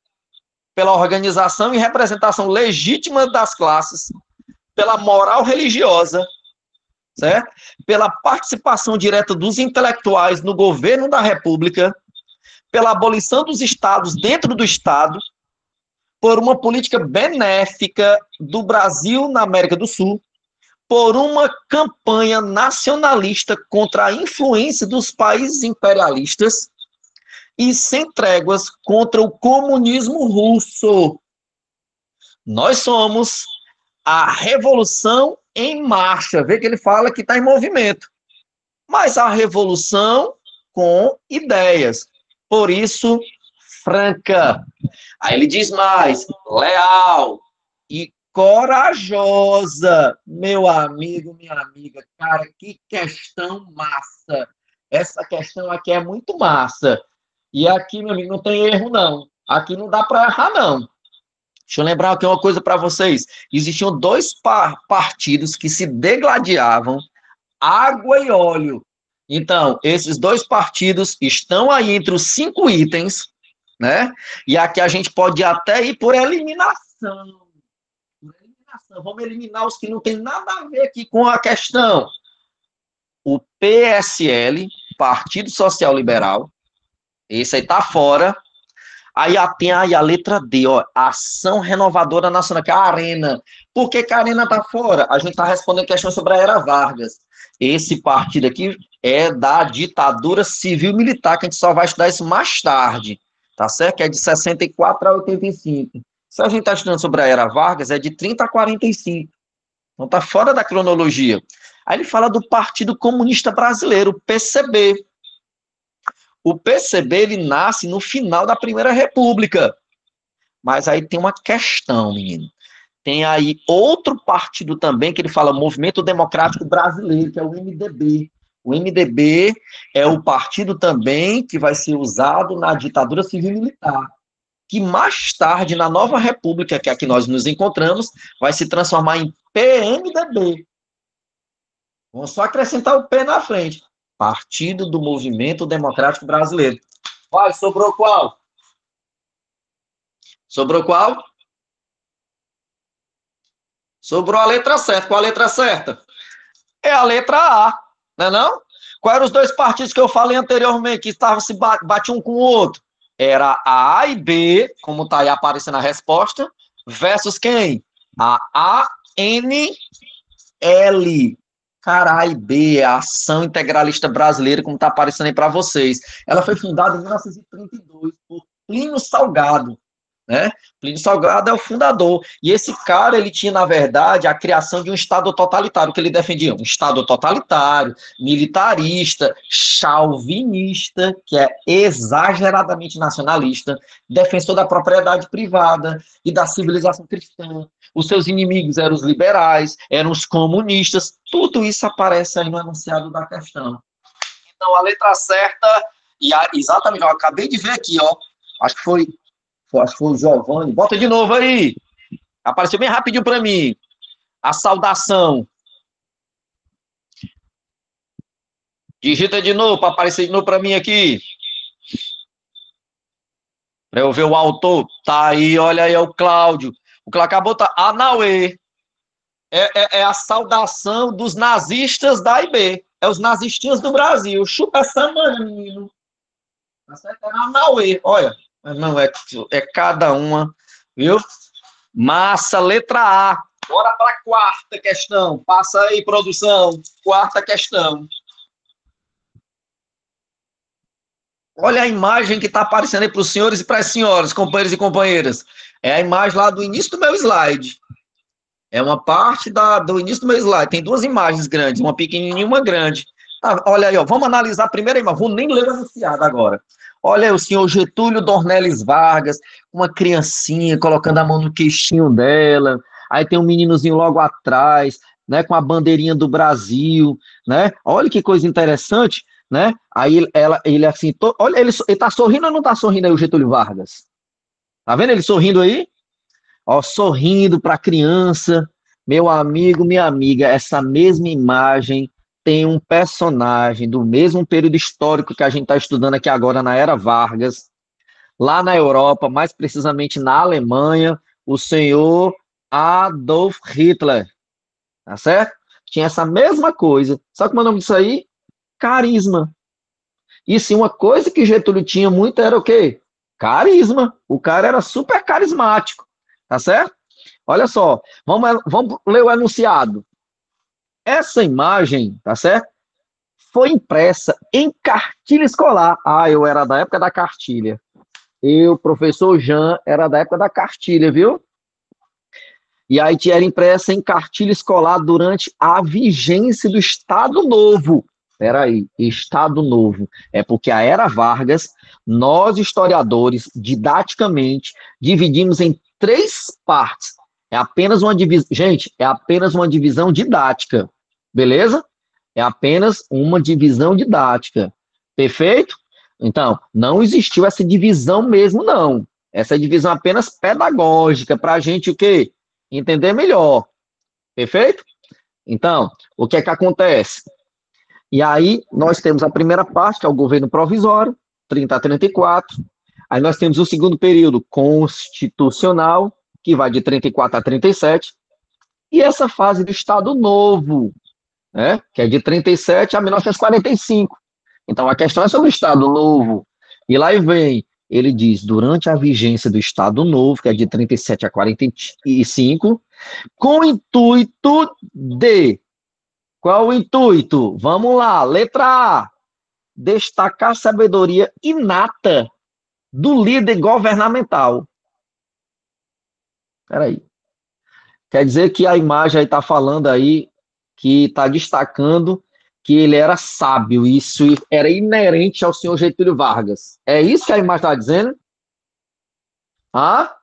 pela organização e representação legítima das classes, pela moral religiosa, certo? Pela participação direta dos intelectuais no governo da República, pela abolição dos estados dentro do Estado, por uma política benéfica do Brasil na América do Sul, por uma campanha nacionalista contra a influência dos países imperialistas e sem tréguas contra o comunismo russo. Nós somos a revolução em marcha. Vê que ele fala que está em movimento. Mas a revolução com ideias. Por isso, franca. Aí ele diz mais, leal e corajosa. Meu amigo, minha amiga, cara, que questão massa. Essa questão aqui é muito massa. E aqui, meu amigo, não tem erro, não. Aqui não dá para errar, não. Deixa eu lembrar aqui uma coisa para vocês. Existiam dois partidos que se degladiavam, água e óleo. Então, esses dois partidos estão aí entre os 5 itens, né? E aqui a gente pode até ir por eliminação. Por eliminação. Vamos eliminar os que não tem nada a ver aqui com a questão. O PSL, Partido Social Liberal, esse aí tá fora. Aí tem aí a letra D, ó, Ação Renovadora Nacional, que é a Arena. Por que a Arena tá fora? A gente tá respondendo questões sobre a Era Vargas. Esse partido aqui é da ditadura civil-militar, que a gente só vai estudar isso mais tarde, tá certo? Que é de 64 a 85. Se a gente está estudando sobre a Era Vargas, é de 30 a 45. Então tá fora da cronologia. Aí ele fala do Partido Comunista Brasileiro, o PCB. O PCB, ele nasce no final da Primeira República. Mas aí tem uma questão, menino. Tem aí outro partido também, que ele fala Movimento Democrático Brasileiro, que é o MDB. O MDB é o partido também que vai ser usado na ditadura civil-militar, que mais tarde, na nova república, que é a que nós nos encontramos, vai se transformar em PMDB. Vamos só acrescentar o P na frente. Partido do Movimento Democrático Brasileiro. Vai, sobrou qual? Sobrou qual? Sobrou a letra certa. Qual a letra certa? É a letra A, não é não? Quais eram os dois partidos que eu falei anteriormente, que estavam se batiam um com o outro? Era a e B, como está aí aparecendo a resposta, versus quem? A ANL. Cara, a AIB é a Ação Integralista Brasileira, como está aparecendo aí para vocês. Ela foi fundada em 1932 por Plínio Salgado, né? Plínio Salgado é o fundador. E esse cara, ele tinha, na verdade, a criação de um Estado totalitário, que ele defendia. Um Estado totalitário, militarista, chauvinista, que é exageradamente nacionalista, defensor da propriedade privada e da civilização cristã. Os seus inimigos eram os liberais, eram os comunistas. Tudo isso aparece aí no enunciado da questão. Então, a letra certa, exatamente, eu acabei de ver aqui, ó, acho que foi o Giovanni. Bota de novo aí. Apareceu bem rapidinho para mim. A saudação. Digita de novo para aparecer de novo para mim aqui. Para eu ver o autor. Tá aí, olha aí, é o Cláudio. O que acabou tá Anauê. É a saudação dos nazistas da IB. É os nazistinhos do Brasil. Chupa essa mano, menino. Tá certo? É Anauê. Olha. Não, é cada uma, viu? Massa, letra A. Bora para a quarta questão. Passa aí, produção. Quarta questão. Olha a imagem que está aparecendo aí para os senhores e para as senhoras, companheiros e companheiras. É a imagem lá do início do meu slide. É uma parte do início do meu slide. Tem duas imagens grandes, uma pequenininha e uma grande. Ah, olha aí, ó. Vamos analisar a primeira imagem. Vou nem ler o anunciado agora. Olha aí, o senhor Getúlio Dornelles Vargas, uma criancinha colocando a mão no queixinho dela. Aí tem um meninozinho logo atrás, né, com a bandeirinha do Brasil, né? Olha que coisa interessante, né? Aí ele assim, olha, ele tá sorrindo ou não tá sorrindo aí o Getúlio Vargas? Tá vendo ele sorrindo aí? Ó, sorrindo para a criança. Meu amigo, minha amiga, essa mesma imagem tem um personagem do mesmo período histórico que a gente está estudando aqui agora na Era Vargas, lá na Europa, mais precisamente na Alemanha, o senhor Adolf Hitler, tá certo? Tinha essa mesma coisa. Sabe como é o nome disso aí? Carisma. E sim, uma coisa que Getúlio tinha muito era o quê? Carisma. O cara era super carismático, tá certo? Olha só, vamos ler o enunciado. Essa imagem, tá certo? Foi impressa em cartilha escolar. Ah, eu era da época da cartilha. Eu, professor Jean, era da época da cartilha, viu? E aí era impressa em cartilha escolar durante a vigência do Estado Novo. Peraí, Estado Novo. É porque a Era Vargas, nós historiadores, didaticamente, dividimos em 3 partes. É apenas uma divisão. Gente, é apenas uma divisão didática. Beleza? É apenas uma divisão didática. Perfeito? Então, não existiu essa divisão mesmo, não. Essa divisão é apenas pedagógica, para a gente o quê? Entender melhor. Perfeito? Então, o que é que acontece? E aí nós temos a primeira parte, que é o governo provisório, 30 a 34. Aí nós temos o segundo período constitucional, que vai de 34 a 37. E essa fase do Estado Novo, né, que é de 37 a 1945. Então, a questão é sobre o Estado Novo. E lá vem, ele diz, durante a vigência do Estado Novo, que é de 37 a 45, com o intuito de... Qual o intuito? Vamos lá, letra A. Destacar a sabedoria inata do líder governamental. Espera aí. Quer dizer que a imagem aí está falando aí, que está destacando que ele era sábio, isso era inerente ao senhor Getúlio Vargas. É isso que a imagem está dizendo? Ah?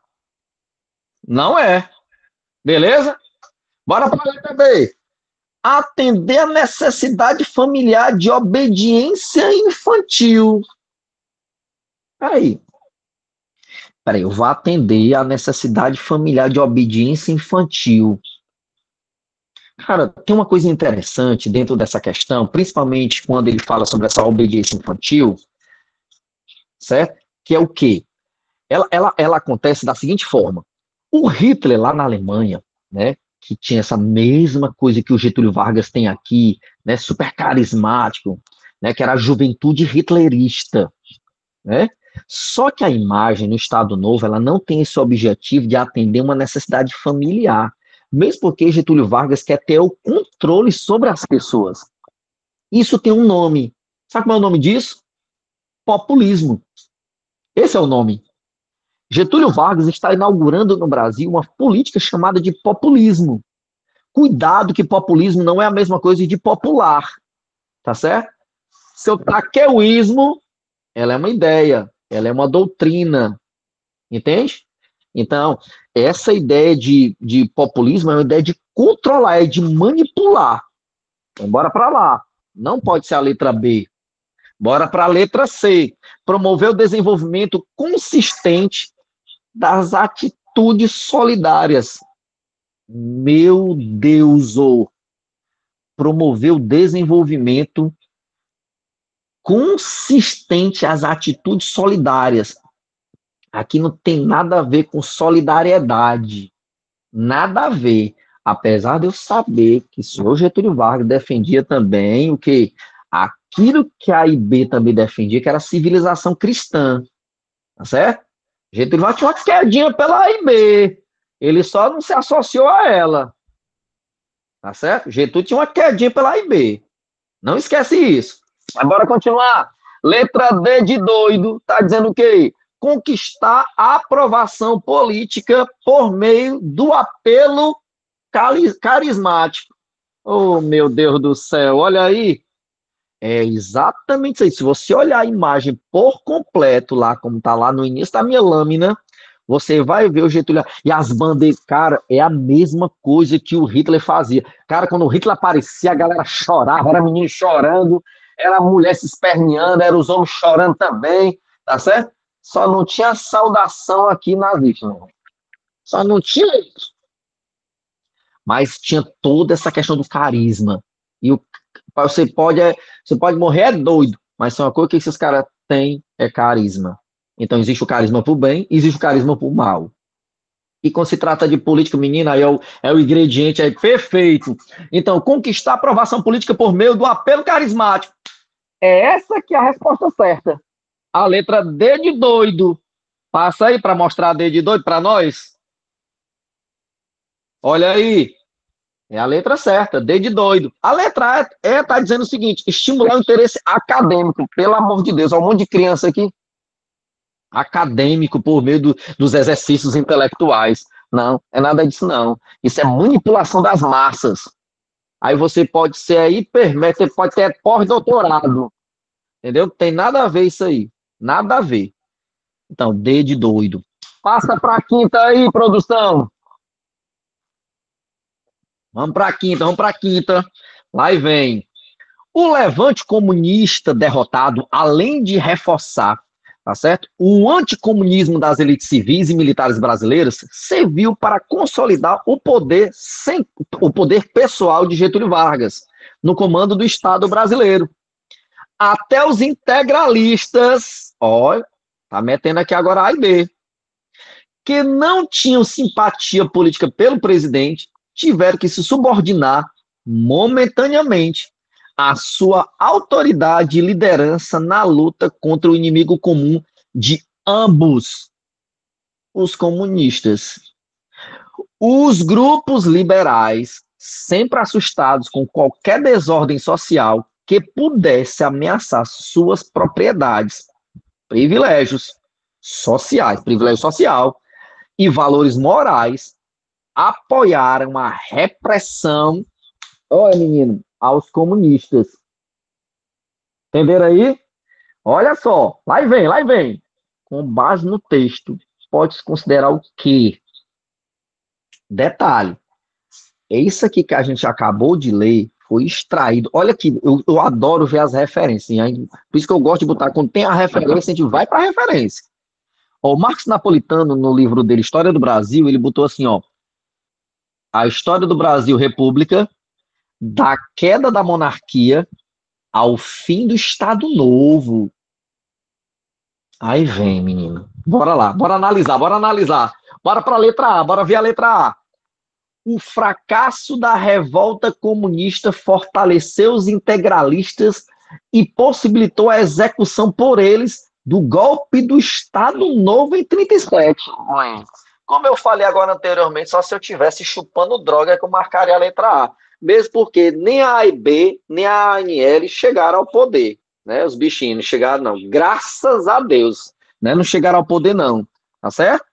Não é. Beleza? Bora para a letra B. Atender a necessidade familiar de obediência infantil. Peraí, eu vou atender a necessidade familiar de obediência infantil. Cara, tem uma coisa interessante dentro dessa questão, principalmente quando ele fala sobre essa obediência infantil, certo? Que é o quê? Ela acontece da seguinte forma. O Hitler, lá na Alemanha, né, que tinha essa mesma coisa que o Getúlio Vargas tem aqui, né, super carismático, né, que era a juventude hitlerista, né? Só que a imagem no Estado Novo, ela não tem esse objetivo de atender uma necessidade familiar, mesmo porque Getúlio Vargas quer ter o controle sobre as pessoas. Isso tem um nome. Sabe qual é o nome disso? Populismo. Esse é o nome. Getúlio Vargas está inaugurando no Brasil uma política chamada de populismo. Cuidado que populismo não é a mesma coisa de popular, tá certo? Seu taqueuísmo, ela é uma ideia, ela é uma doutrina, entende? Então, essa ideia de populismo é uma ideia de controlar, é de manipular. Então, bora para lá. Não pode ser a letra B. Bora para a letra C. Promover o desenvolvimento consistente das atitudes solidárias. Meu Deus, promover o desenvolvimento consistente às atitudes solidárias. Aqui não tem nada a ver com solidariedade. Nada a ver. Apesar de eu saber que o senhor Getúlio Vargas defendia também o que? Aquilo que a IB também defendia, que era a civilização cristã. Tá certo? Getúlio Vargas tinha uma quedinha pela AIB. Ele só não se associou a ela. Tá certo? Getúlio tinha uma quedinha pela AIB. Não esquece isso. Mas bora continuar. Letra D de doido. Tá dizendo o quê? Conquistar a aprovação política por meio do apelo carismático. Oh, meu Deus do céu. Olha aí. É exatamente isso aí. Se você olhar a imagem por completo, lá como está lá no início da minha lâmina, você vai ver o Getúlio. E as bandeiras, cara, é a mesma coisa que o Hitler fazia. Cara, quando o Hitler aparecia, a galera chorava, era menino chorando, era a mulher se esperneando, era os homens chorando também, tá certo? Só não tinha saudação aqui nazista, não. Só não tinha isso. Mas tinha toda essa questão do carisma. E você pode morrer doido, mas se uma coisa que esses caras têm é carisma. Então existe o carisma pro bem, existe o carisma pro mal. E quando se trata de política, menina, aí é o ingrediente aí perfeito. Então, conquistar a aprovação política por meio do apelo carismático. É essa que é a resposta certa. A letra D de doido. Passa aí para mostrar a D de doido para nós. Olha aí. É a letra certa, D de doido. A letra E está dizendo o seguinte: estimular o interesse acadêmico, pelo amor de Deus. Olha um monte de criança aqui. Acadêmico por meio dos exercícios intelectuais. Não, é nada disso não. Isso é manipulação das massas. Aí você pode ser você pode ter pós-doutorado. Entendeu? Tem nada a ver isso aí. Nada a ver. Então, D de doido. Passa para a quinta aí, produção. Vamos para a quinta. Lá e vem. O levante comunista derrotado, além de reforçar tá certo? O anticomunismo das elites civis e militares brasileiras serviu para consolidar o poder pessoal de Getúlio Vargas no comando do Estado brasileiro. Até os integralistas, ó, tá metendo aqui agora A e B, que não tinham simpatia política pelo presidente, tiveram que se subordinar momentaneamente à sua autoridade e liderança na luta contra o inimigo comum de ambos, os comunistas. Os grupos liberais, sempre assustados com qualquer desordem social que pudesse ameaçar suas propriedades, privilégio social e valores morais, apoiaram a repressão, olha menino, aos comunistas. Entenderam aí? Olha só, lá e vem. Com base no texto, pode-se considerar o quê? Detalhe, isso aqui que a gente acabou de ler foi extraído. Olha aqui, eu adoro ver as referências. Hein? Por isso que eu gosto de botar, quando tem a referência, a gente vai para a referência. Ó, o Marcos Napolitano, no livro dele, História do Brasil, ele botou assim, ó, a história do Brasil República, da queda da monarquia ao fim do Estado Novo. Aí vem, menino. Bora lá, bora analisar. Bora para a letra A, bora ver a letra A. O fracasso da revolta comunista fortaleceu os integralistas e possibilitou a execução por eles do golpe do Estado Novo em 37. Como eu falei agora anteriormente, só se eu tivesse chupando droga que eu marcaria a letra A. Mesmo porque nem a A e B, nem a ANL chegaram ao poder. Né? Os bichinhos não chegaram, não. Graças a Deus. Né? Não chegaram ao poder, não. Tá certo?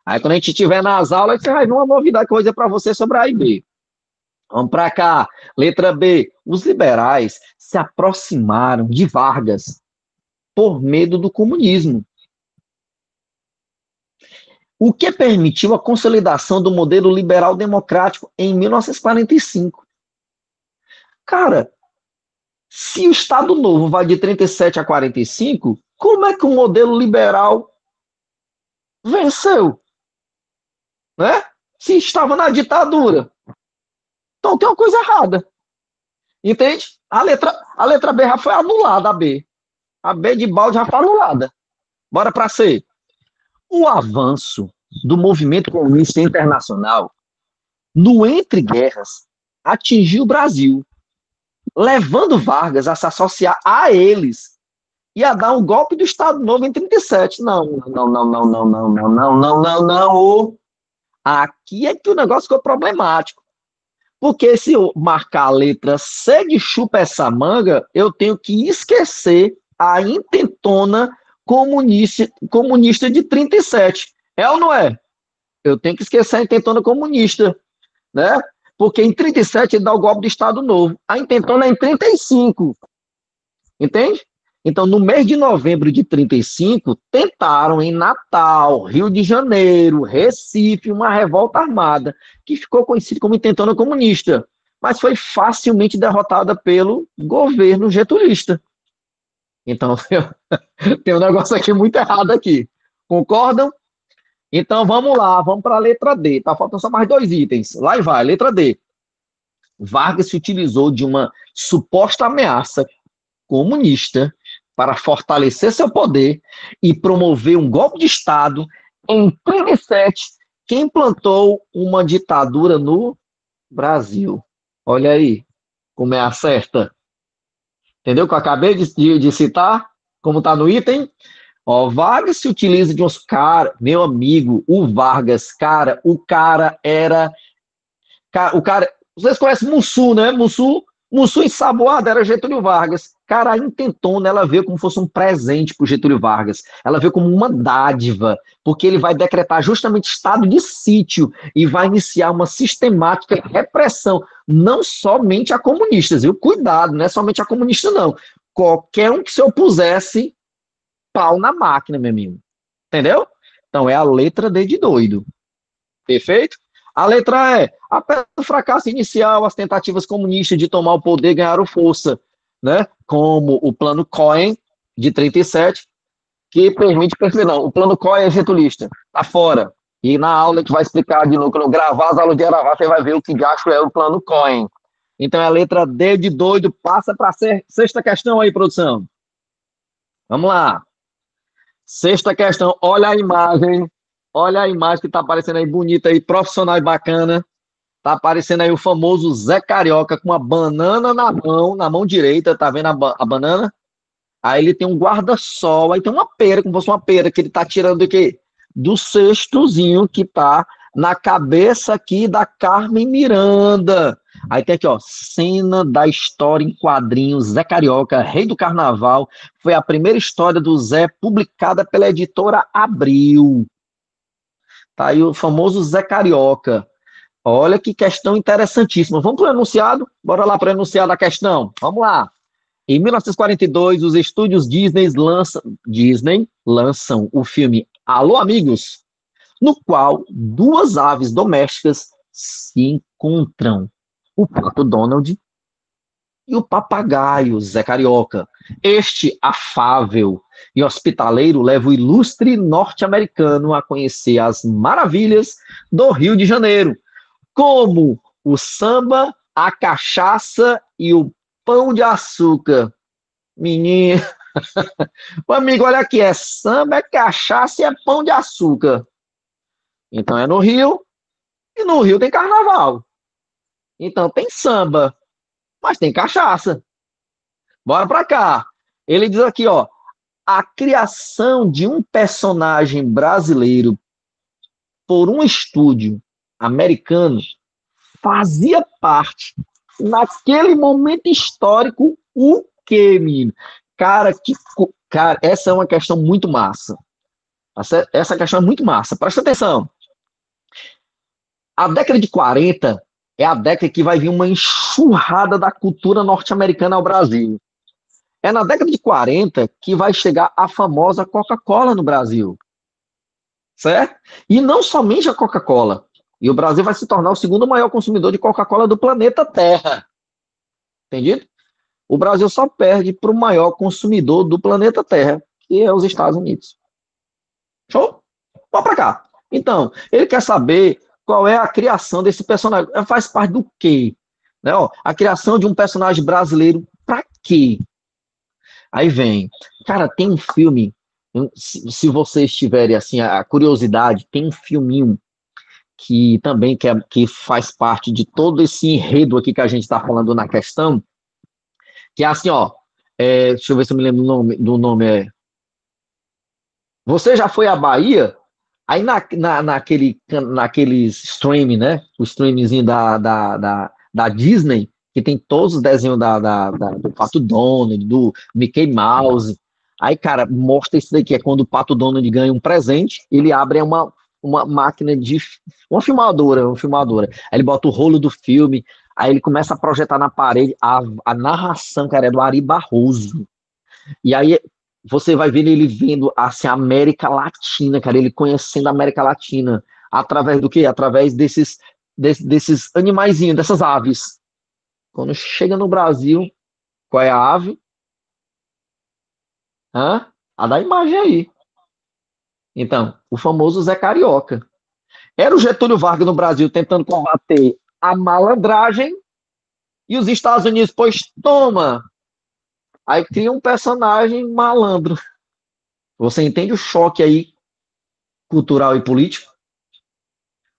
Aí quando a gente estiver nas aulas, você vai ver uma novidade que eu vou dizer para você sobre a A e B. Vamos para cá. Letra B. Os liberais se aproximaram de Vargas por medo do comunismo, o que permitiu a consolidação do modelo liberal democrático em 1945. Cara, se o Estado Novo vai de 37 a 45, como é que o modelo liberal venceu? Né? Se estava na ditadura. Então tem uma coisa errada. Entende? A letra B já foi anulada, a B. A B de balde já foi anulada. Bora para C. O avanço do movimento comunista internacional no entre-guerras atingiu o Brasil, levando Vargas a se associar a eles e a dar um golpe do Estado Novo em 37. Não. Aqui é que o negócio ficou problemático. Porque se eu marcar a letra C de chupa essa manga, eu tenho que esquecer a intentona comunista de 37. É ou não é? Eu tenho que esquecer a intentona comunista, né? Porque em 37 ele dá o golpe do Estado Novo. A intentona é em 35. Entende? Então, no mês de novembro de 35, tentaram em Natal, Rio de Janeiro, Recife, uma revolta armada, que ficou conhecida como intentona comunista, mas foi facilmente derrotada pelo governo getulista. Então, tem um negócio aqui muito errado aqui. Concordam? Então, vamos lá, vamos para a letra D. Tá faltando só mais 2 itens. Lá e vai, letra D. Vargas se utilizou de uma suposta ameaça comunista para fortalecer seu poder e promover um golpe de Estado em 37, que implantou uma ditadura no Brasil. Olha aí, como é a certa. Entendeu? Que eu acabei de citar, como está no item. Ó, Vargas se utiliza de uns caras, meu amigo, o Vargas, cara, o cara era... O cara, vocês conhecem Mussu, né? Mussu ensaboado era Getúlio Vargas. Cara, a intentona, ela veio como se fosse um presente para o Getúlio Vargas. Ela veio como uma dádiva, porque ele vai decretar justamente estado de sítio e vai iniciar uma sistemática repressão, não somente a comunistas, viu? Cuidado, não é somente a comunista, não. Qualquer um que se opusesse, pau na máquina, meu amigo. Entendeu? Então é a letra D de doido. Perfeito? A letra E. Apesar do fracasso inicial, as tentativas comunistas de tomar o poder ganharam força, né? Como o Plano Cohen, de 37, que permite perceber, não. O plano COI é getulista, tá fora. E na aula que vai explicar de novo, quando eu gravar as aulas de Aravá, você vai ver o que gasto é o plano COI. Então é a letra D de doido, passa para a sexta questão aí, produção. Vamos lá. Sexta questão, olha a imagem que tá aparecendo aí, bonita aí, profissional e bacana. Tá aparecendo aí o famoso Zé Carioca com uma banana na mão direita, tá vendo a banana? Aí ele tem um guarda-sol, aí tem uma pera, como se fosse uma pera, que ele tá tirando do quê? Do cestozinho que tá na cabeça aqui da Carmen Miranda. Aí tem aqui, ó, cena da história em quadrinhos, Zé Carioca, Rei do Carnaval. Foi a primeira história do Zé publicada pela editora Abril. Tá aí o famoso Zé Carioca. Olha que questão interessantíssima. Vamos para o enunciado? Bora lá para o enunciado da questão. Vamos lá. Em 1942, os estúdios Disney lançam o filme Alô, Amigos, no qual duas aves domésticas se encontram. O pato Donald e o papagaio Zé Carioca. Este afável e hospitaleiro leva o ilustre norte-americano a conhecer as maravilhas do Rio de Janeiro, como o samba, a cachaça e o pão de açúcar. Menino, amigo, olha aqui, é samba, é cachaça e é pão de açúcar. Então é no Rio, e no Rio tem carnaval. Então tem samba, mas tem cachaça. Bora pra cá. Ele diz aqui, ó, a criação de um personagem brasileiro por um estúdio americano fazia parte, naquele momento histórico, o quê, menino? Cara, essa é uma questão muito massa. Essa questão é muito massa. Presta atenção. A década de 40 é a década que vai vir uma enxurrada da cultura norte-americana ao Brasil. É na década de 40 que vai chegar a famosa Coca-Cola no Brasil. Certo? E não somente a Coca-Cola. E o Brasil vai se tornar o segundo maior consumidor de Coca-Cola do planeta Terra. Entendido? O Brasil só perde para o maior consumidor do planeta Terra, que é os Estados Unidos. Show? Vamos para cá. Então, ele quer saber qual é a criação desse personagem. Faz parte do quê? Né, ó, a criação de um personagem brasileiro para quê? Aí vem. Cara, tem um filme, se vocês tiverem assim, a curiosidade, tem um filminho que também que faz parte de todo esse enredo aqui que a gente está falando na questão, que é assim, ó, deixa eu ver se eu me lembro do nome. Você já foi à Bahia? Aí naqueles streaming, né? O streamingzinho da Disney, que tem todos os desenhos do Pato Donald, do Mickey Mouse. Aí, cara, mostra isso daqui, é quando o Pato Donald ganha um presente, ele abre uma máquina de... Uma filmadora. Aí ele bota o rolo do filme, aí ele começa a projetar na parede a narração, cara, é do Ari Barroso. E aí você vai ver ele vendo assim, a América Latina, cara, ele conhecendo a América Latina. Através do quê? Através desses animaizinhos, dessas aves. Quando chega no Brasil, qual é a ave? A da imagem aí. Então, o famoso Zé Carioca. Era o Getúlio Vargas no Brasil tentando combater a malandragem e os Estados Unidos, pois toma! Aí cria um personagem malandro. Você entende o choque aí cultural e político?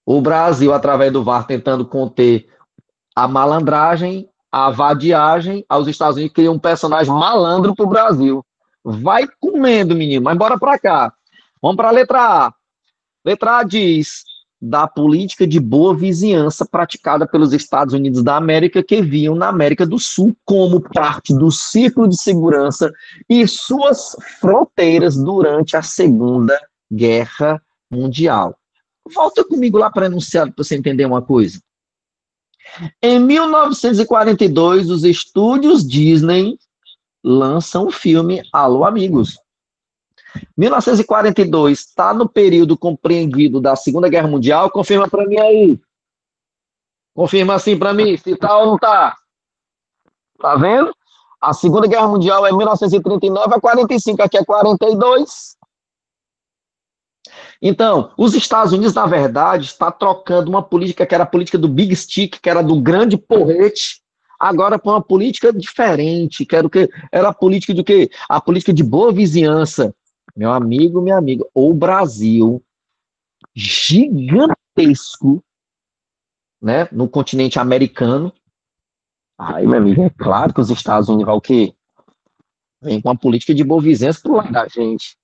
O Brasil, através do VAR, tentando conter a malandragem, a vadiagem, aos Estados Unidos cria um personagem malandro pro Brasil. Vai comendo, menino, mas bora pra cá. Vamos para a letra A. Letra A diz da política de boa vizinhança praticada pelos Estados Unidos da América, que viam na América do Sul como parte do círculo de segurança e suas fronteiras durante a Segunda Guerra Mundial. Volta comigo lá para enunciado para você entender uma coisa. Em 1942, os estúdios Disney lançam o filme Alô, Amigos. 1942 está no período compreendido da Segunda Guerra Mundial? Confirma para mim aí. Confirma assim para mim, se tá ou não tá. Tá vendo? A Segunda Guerra Mundial é 1939 a 45, aqui é 42. Então, os Estados Unidos, na verdade, está trocando uma política que era a política do Big Stick, que era do grande porrete, agora para uma política diferente, que era o quê? Era a política de quê? A política de boa vizinhança. Meu amigo, minha amiga, o Brasil, gigantesco, né, no continente americano. Aí, meu amigo, é claro que os Estados Unidos vai o quê? Vem com uma política de boa vizinhança pro lado da gente.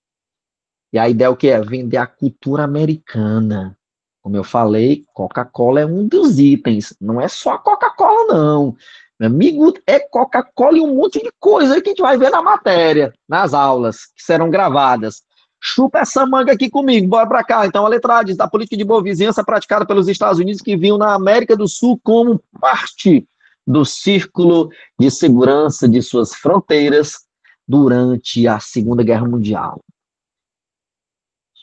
E a ideia é o que é? Vender a cultura americana. Como eu falei, Coca-Cola é um dos itens. Não é só a Coca-Cola, não. Meu amigo, é Coca-Cola e um monte de coisa que a gente vai ver na matéria, nas aulas, que serão gravadas. Chupa essa manga aqui comigo, bora pra cá. Então, a letra A diz da política de boa vizinhança praticada pelos Estados Unidos que vinham na América do Sul como parte do círculo de segurança de suas fronteiras durante a Segunda Guerra Mundial.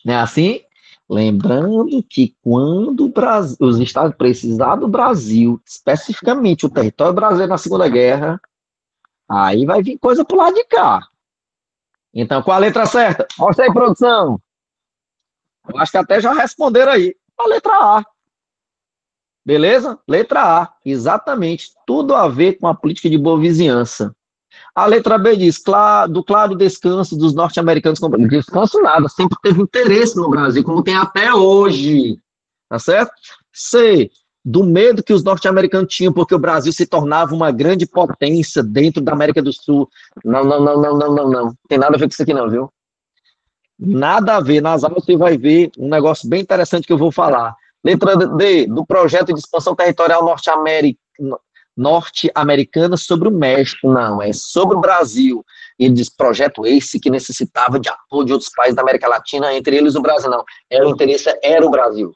Não é assim? Lembrando que quando os Estados precisar do Brasil, especificamente o território brasileiro na Segunda Guerra, aí vai vir coisa pro lado de cá. Então, qual a letra certa? Mostra aí, produção. Eu acho que até já responderam aí. A letra A. Beleza? Letra A. Exatamente. Tudo a ver com a política de boa vizinhança. A letra B diz, do claro descanso dos norte-americanos. Descanso nada, sempre teve interesse no Brasil, como tem até hoje. Tá certo? C, do medo que os norte-americanos tinham, porque o Brasil se tornava uma grande potência dentro da América do Sul. Não, não, não, não, não, não, não. Tem nada a ver com isso aqui não, viu? Nada a ver. Nas aulas você vai ver um negócio bem interessante que eu vou falar. Letra D, do projeto de expansão territorial norte-americana sobre o México. Não, é sobre o Brasil. Ele diz projeto esse que necessitava de apoio de outros países da América Latina, entre eles o Brasil. Não, o interesse era o Brasil.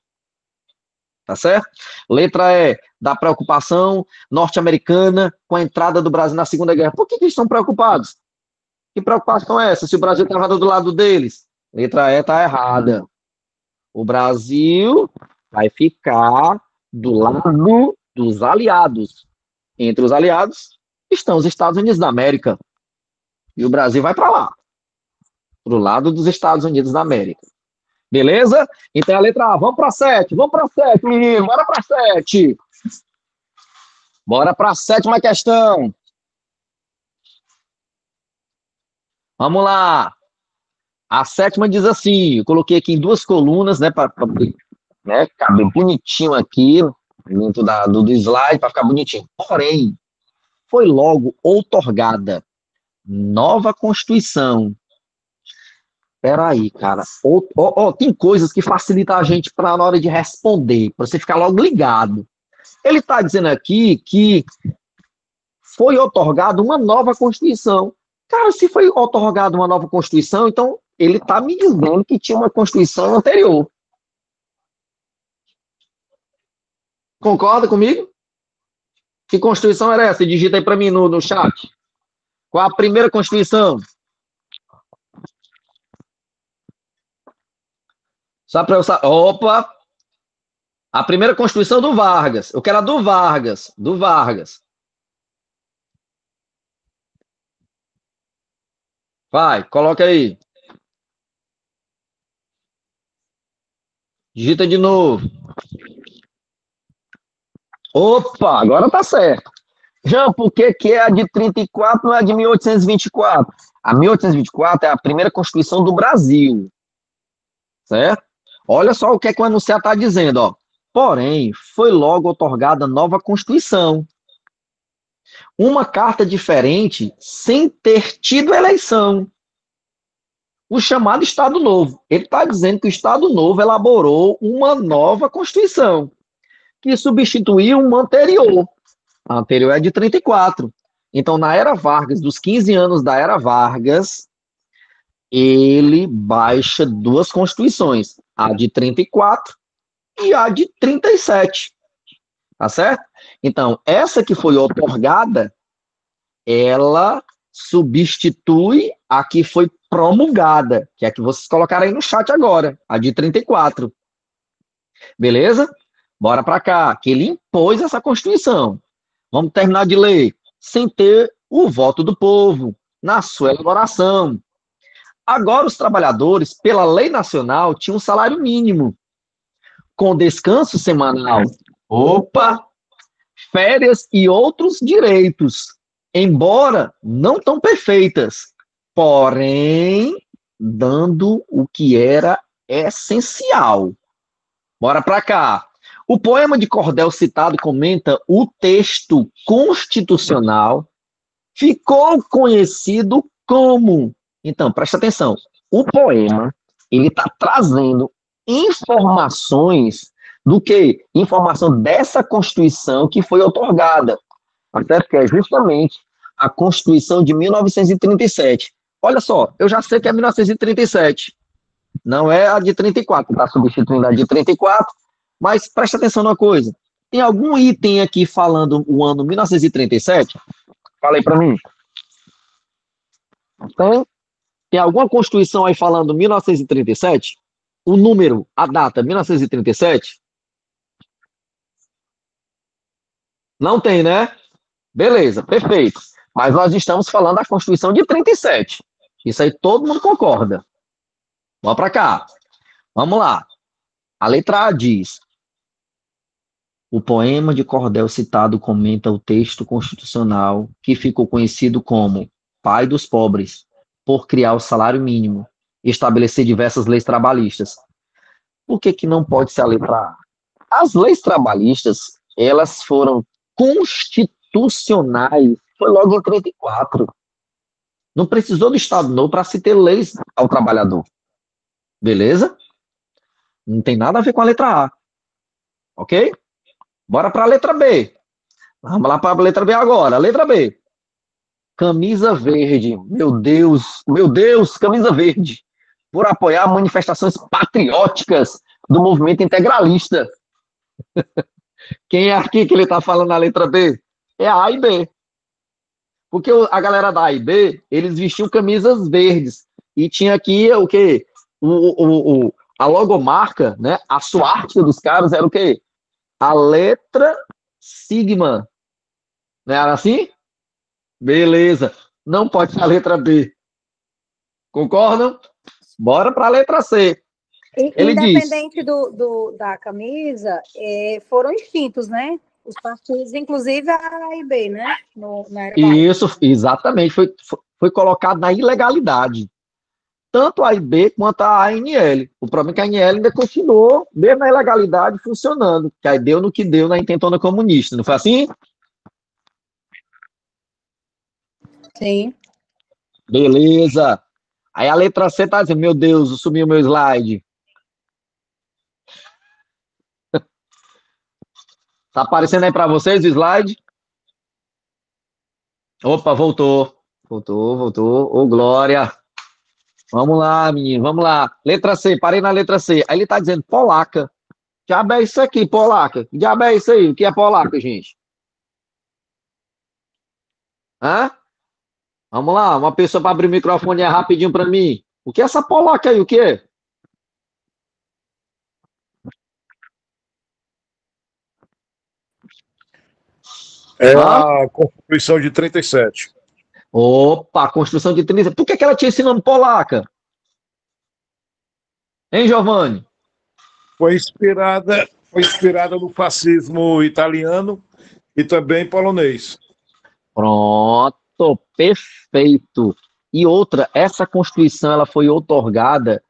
Tá certo? Letra E, da preocupação norte-americana com a entrada do Brasil na Segunda Guerra. Por que eles estão preocupados? Que preocupação é essa? Se o Brasil estava do lado deles? Letra E está errada. O Brasil vai ficar do lado dos aliados. Entre os aliados estão os Estados Unidos da América. E o Brasil vai para lá, para o lado dos Estados Unidos da América. Beleza? Então a letra A, vamos para 7, menino, bora para 7. Bora para a 7ª questão. Vamos lá. A 7ª diz assim, eu coloquei aqui em 2 colunas, né, para caber bonitinho aqui, dentro do slide, para ficar bonitinho. Porém, foi logo outorgada nova Constituição. Peraí, cara. Tem coisas que facilitam a gente na hora de responder, para você ficar logo ligado. Ele está dizendo aqui que foi outorgada uma nova Constituição. Cara, se foi outorgada uma nova Constituição, então ele está me dizendo que tinha uma Constituição anterior. Concorda comigo? Que Constituição era essa? Digita aí para mim no chat. Qual a primeira Constituição? Só para eu saber. Opa! A primeira Constituição do Vargas. Eu quero a do Vargas. Do Vargas. Vai, coloca aí. Digita de novo. Opa, agora tá certo. Jean, por que é a de 34 não é a de 1824? A 1824 é a primeira Constituição do Brasil. Certo? Olha só o que o enunciado está dizendo, ó. Porém, foi logo outorgada nova Constituição. Uma carta diferente sem ter tido eleição. O chamado Estado Novo. Ele está dizendo que o Estado Novo elaborou uma nova Constituição, que substituiu uma anterior. A anterior é de 34. Então, na era Vargas, dos 15 anos da era Vargas, ele baixa 2 Constituições, a de 34 e a de 37. Tá certo? Então, essa que foi outorgada, ela substitui a que foi promulgada, que é a que vocês colocaram aí no chat agora, a de 34. Beleza? Bora para cá, que ele impôs essa Constituição. Vamos terminar de ler. Sem ter o voto do povo na sua elaboração. Agora os trabalhadores, pela lei nacional, tinham um salário mínimo, com descanso semanal. Opa! Férias e outros direitos, embora não tão perfeitas, porém dando o que era essencial. Bora para cá. O poema de cordel citado comenta o texto constitucional, ficou conhecido como. Então, presta atenção. O poema, ele está trazendo informações do que? Informação dessa Constituição que foi otorgada. Até porque é justamente a Constituição de 1937. Olha só, eu já sei que é 1937. Não é a de 34, está substituindo a de 34, mas presta atenção numa coisa. Tem algum item aqui falando o ano 1937? Fala aí para mim. Então, tem alguma Constituição aí falando 1937? O número, a data, 1937? Não tem, né? Beleza, perfeito. Mas nós estamos falando da Constituição de 37. Isso aí todo mundo concorda. Vamos para cá. Vamos lá. A letra A diz: o poema de cordel citado comenta o texto constitucional que ficou conhecido como Pai dos Pobres, por criar o salário mínimo e estabelecer diversas leis trabalhistas. Por que que não pode ser a letra A? As leis trabalhistas, elas foram constitucionais, foi logo em 34. Não precisou do Estado Novo para se ter leis ao trabalhador. Beleza? Não tem nada a ver com a letra A. Ok? Bora para a letra B. Vamos lá para a letra B agora. Letra B. Camisa verde. Meu Deus, camisa verde. Por apoiar manifestações patrióticas do movimento integralista. Quem é aqui que ele está falando na letra B? É a e B. Porque a galera da A e B, eles vestiam camisas verdes. E tinha aqui o quê? A logomarca, né? A suástica dos caras era o quê? A letra sigma. Não era assim? Beleza. Não pode ser a letra B. Concordam? Bora para a letra C. Ele Independente diz, da camisa, foram extintos, né? Os partidos, inclusive a e B, né? Na era Vargas. isso, exatamente, foi colocado na ilegalidade. Tanto a IB quanto a ANL. O problema é que a ANL ainda continuou, mesmo na ilegalidade, funcionando. Que aí deu no que deu na intentona comunista. Não foi assim? Sim. Beleza. Aí a letra C tá dizendo, meu Deus, sumiu meu slide. Tá aparecendo aí para vocês o slide? Opa, voltou. Voltou. Ô, Glória. Vamos lá, menino, vamos lá. Letra C, parei na letra C. Aí ele tá dizendo polaca. Que diabo é isso aqui, polaca? Que diabo é isso aí? O que é polaca, gente? Hã? Vamos lá, uma pessoa para abrir o microfone é rapidinho para mim. O que é essa polaca aí? O que é? É Hã? a Constituição de 37. Opa, Constituição de 30. Por que que ela tinha esse nome polaca? Hein, Giovanni? Foi inspirada no fascismo italiano e também polonês. Pronto, perfeito. E outra, essa Constituição ela foi outorgada,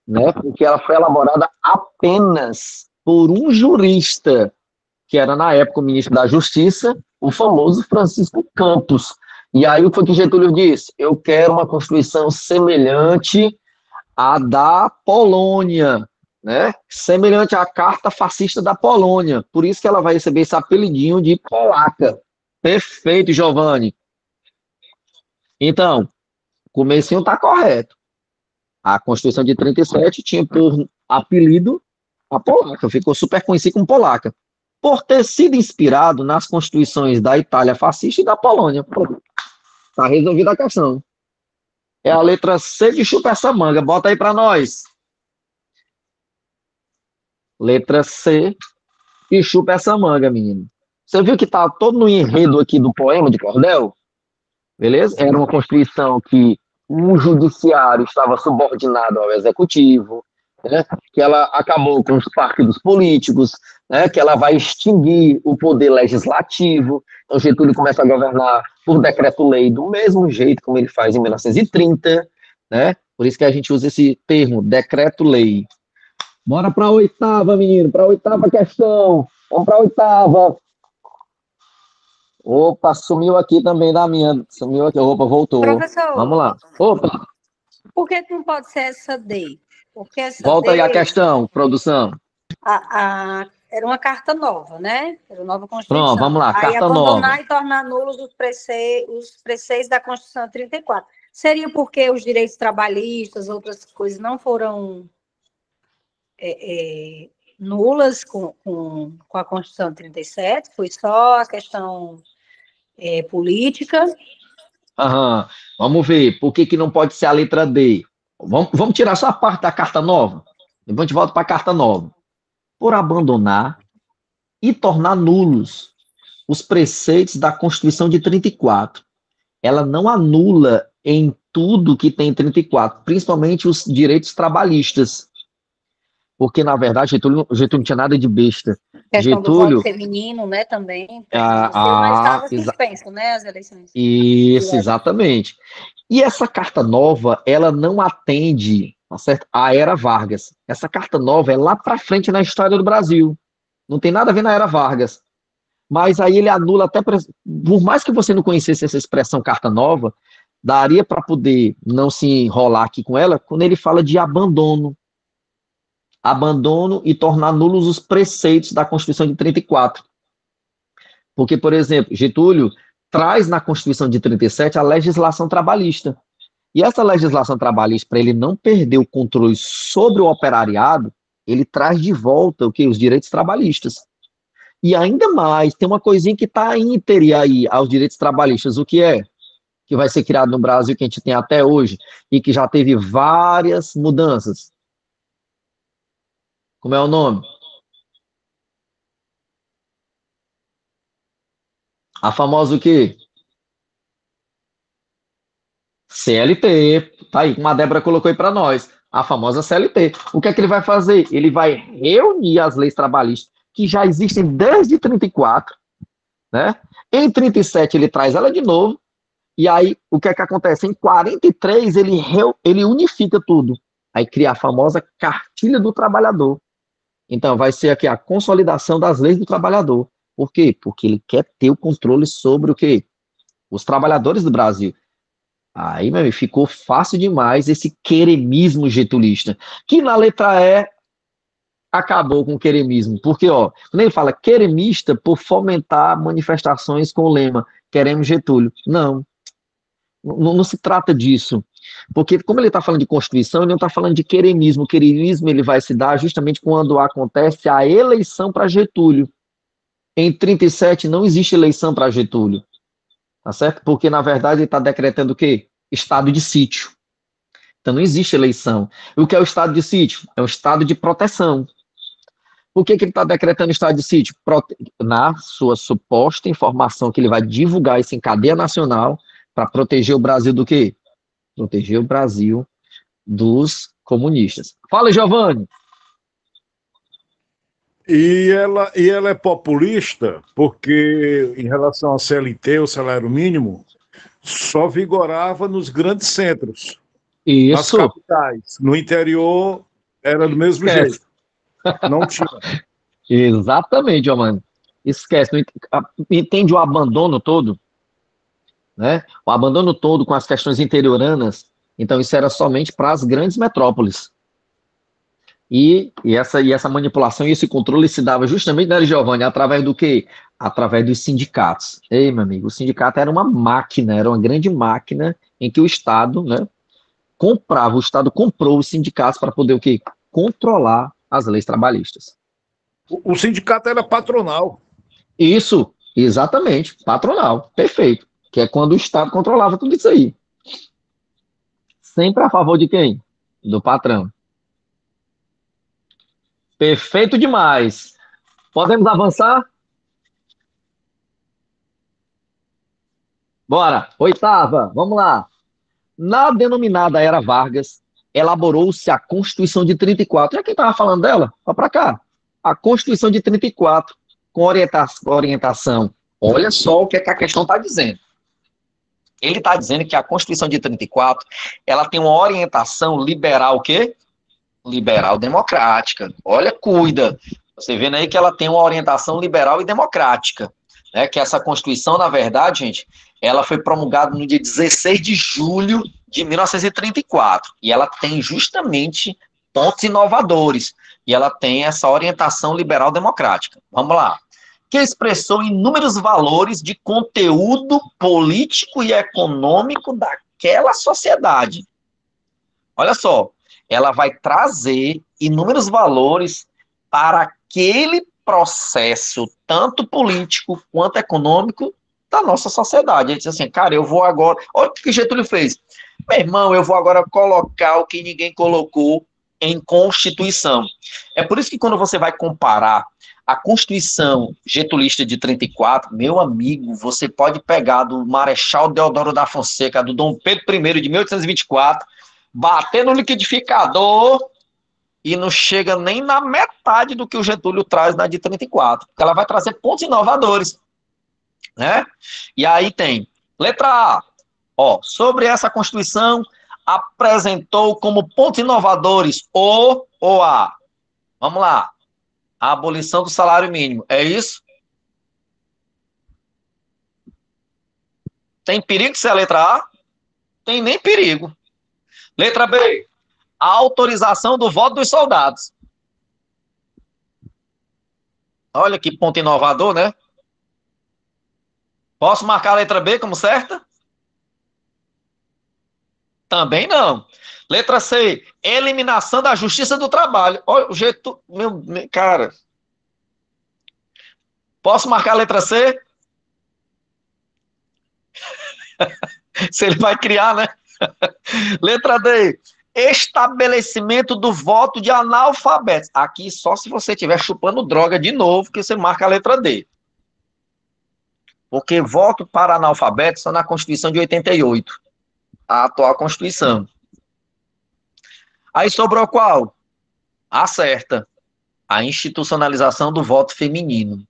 né, porque ela foi elaborada apenas por um jurista, que era na época o ministro da Justiça, o famoso Francisco Campos. E aí o que foi que Getúlio disse? Eu quero uma Constituição semelhante à da Polônia, né? Semelhante à Carta Fascista da Polônia. Por isso que ela vai receber esse apelidinho de polaca. Perfeito, Giovanni. Então, o comecinho está correto. A Constituição de 37 tinha por apelido a polaca, ficou super conhecido como polaca, por ter sido inspirado nas constituições da Itália fascista e da Polônia. Está resolvida a questão. É a letra C de chupa essa manga. Bota aí para nós. Letra C de chupa essa manga, menino. Você viu que está todo no enredo aqui do poema de cordel? Beleza? Era uma Constituição que o judiciário estava subordinado ao executivo, né? Que ela acabou com os partidos políticos, né? Que ela vai extinguir o poder legislativo. Então, Getúlio começa a governar por decreto-lei do mesmo jeito como ele faz em 1930, né? Por isso que a gente usa esse termo, decreto-lei. Bora para a oitava, menino, para a oitava questão. Vamos para a oitava. Opa, sumiu aqui também da minha. Sumiu aqui. Opa, voltou. Professor, Vamos lá. Opa, por que não pode ser essa D? Porque essa volta aí a D questão, produção. era uma carta nova, né? Era uma nova Pronto, vamos Constituição. lá. Aí Carta nova. abandonar e tornar nulos os preceitos da Constituição de 34. Seria porque os direitos trabalhistas, outras coisas, não foram nulas com a Constituição de 37? Foi só a questão política? Aham. Vamos ver. Por que que não pode ser a letra D? Vamos tirar só a parte da carta nova. Depois a gente volta para a carta nova. Por abandonar e tornar nulos os preceitos da Constituição de 34. Ela não anula em tudo que tem em 34, principalmente os direitos trabalhistas. Porque, na verdade, Getúlio não tinha nada de besta. Questão do voto Getúlio. feminino, né, também permaneceu, mas estava suspenso, né, as eleições. Isso, exatamente. E essa carta nova, ela não atende, tá certo, à Era Vargas. Essa carta nova é lá para frente na história do Brasil. Não tem nada a ver na Era Vargas. Mas aí ele anula até, por mais que você não conhecesse essa expressão carta nova, daria para poder não se enrolar aqui com ela, quando ele fala de abandono. Abandono e tornar nulos os preceitos da Constituição de 34. Porque, por exemplo, Getúlio traz na Constituição de 37 a legislação trabalhista. E essa legislação trabalhista, para ele não perder o controle sobre o operariado, ele traz de volta o que? Os direitos trabalhistas. E ainda mais, tem uma coisinha que está íntere aí aos direitos trabalhistas. O que é? Que vai ser criado no Brasil, que a gente tem até hoje, e que já teve várias mudanças. Como é o nome? A famosa o quê? CLT. Tá aí, como a Débora colocou aí para nós. A famosa CLT. O que é que ele vai fazer? Ele vai reunir as leis trabalhistas que já existem desde 34, né? Em 37 ele traz ela de novo, e aí o que é que acontece? Em 43 ele unifica tudo. Aí cria a famosa Cartilha do Trabalhador. Então vai ser aqui a consolidação das leis do trabalhador. Por quê? Porque ele quer ter o controle sobre o quê? Os trabalhadores do Brasil. Aí, meu amigo, ficou fácil demais esse queremismo getulista, que na letra E acabou com o queremismo, porque, ó, quando ele fala queremista por fomentar manifestações com o lema queremos Getúlio. Não se trata disso, porque como ele está falando de Constituição, ele não está falando de queremismo. O queremismo ele vai se dar justamente quando acontece a eleição para Getúlio. Em 37 não existe eleição para Getúlio, tá certo? Porque, na verdade, ele está decretando o quê? Estado de sítio. Então, não existe eleição. E o que é o estado de sítio? É um estado de proteção. Por que ele está decretando estado de sítio? Na sua suposta informação que ele vai divulgar isso em cadeia nacional para proteger o Brasil do quê? Proteger o Brasil dos comunistas. Fala, Giovanni. E ela é populista porque, em relação ao CLT, o salário mínimo, só vigorava nos grandes centros, nas Isso. capitais. No interior, era do mesmo Esquece. jeito. Não tinha. Exatamente, Giovanni. Esquece. Entende o abandono todo? Né? O abandono todo com as questões interioranas. Então, isso era somente para as grandes metrópoles. E essa manipulação e esse controle se dava justamente, né, Giovanni, através do quê? Através dos sindicatos. Ei, meu amigo, o sindicato era uma máquina, era uma grande máquina em que o Estado, né, o Estado comprou os sindicatos para poder o quê? Controlar as leis trabalhistas. O sindicato era patronal. Isso, exatamente, patronal, perfeito. Que é quando o Estado controlava tudo isso aí. Sempre a favor de quem? Do patrão. Perfeito demais. Podemos avançar? Bora. Oitava, vamos lá. na denominada Era Vargas, elaborou-se a Constituição de 34. Já quem estava falando dela? Vá para cá. A Constituição de 34, com orientação. Olha só o que, é que a questão está dizendo. Ele está dizendo que a Constituição de 34, ela tem uma orientação liberal, o quê? Liberal democrática. Olha, cuida. Você vendo aí que ela tem uma orientação liberal e democrática. Né? Que essa Constituição, na verdade, gente, ela foi promulgada no dia 16 de julho de 1934. E ela tem justamente pontos inovadores. E ela tem essa orientação liberal democrática. Vamos lá. Que expressou inúmeros valores de conteúdo político e econômico daquela sociedade. Olha só, ela vai trazer inúmeros valores para aquele processo, tanto político quanto econômico, da nossa sociedade. Ele diz assim, cara, eu vou agora... Olha o que Getúlio fez. Meu irmão, eu vou agora colocar o que ninguém colocou em Constituição. É por isso que quando você vai comparar a Constituição getulista de 34, meu amigo, você pode pegar do Marechal Deodoro da Fonseca, do Dom Pedro I de 1824, bater no liquidificador e não chega nem na metade do que o Getúlio traz na de 34, porque ela vai trazer pontos inovadores, né? E aí tem, letra A, ó, sobre essa Constituição, apresentou como pontos inovadores o ou A. Vamos lá. A abolição do salário mínimo. É isso? Tem perigo de ser a letra A? Tem nem perigo. Letra B. A autorização do voto dos soldados. Olha que ponto inovador, né? Posso marcar a letra B como certa? Também não. Letra C. Eliminação da Justiça do Trabalho. Olha o jeito... Meu, cara... Posso marcar a letra C? Se ele vai criar, né? Letra D. Estabelecimento do voto de analfabetos. Aqui só se você estiver chupando droga de novo que você marca a letra D. Porque voto para analfabetos só na Constituição de 88. A atual Constituição. Aí sobrou qual? A certa. A institucionalização do voto feminino.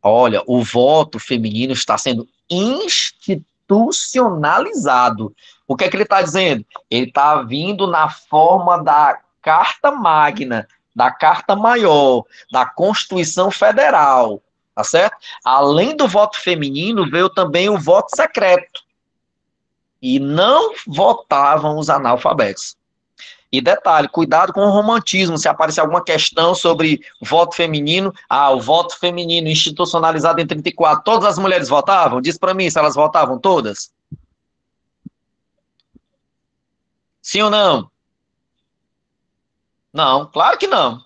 Olha, o voto feminino está sendo institucionalizado. O que é que ele está dizendo? Ele está vindo na forma da Carta Magna, da Carta Maior, da Constituição Federal, tá certo? Além do voto feminino, veio também o voto secreto. E não votavam os analfabetos. E detalhe, cuidado com o romantismo, se aparecer alguma questão sobre voto feminino, o voto feminino institucionalizado em 34, todas as mulheres votavam? Diz para mim se elas votavam todas. Sim ou não? Não, claro que não.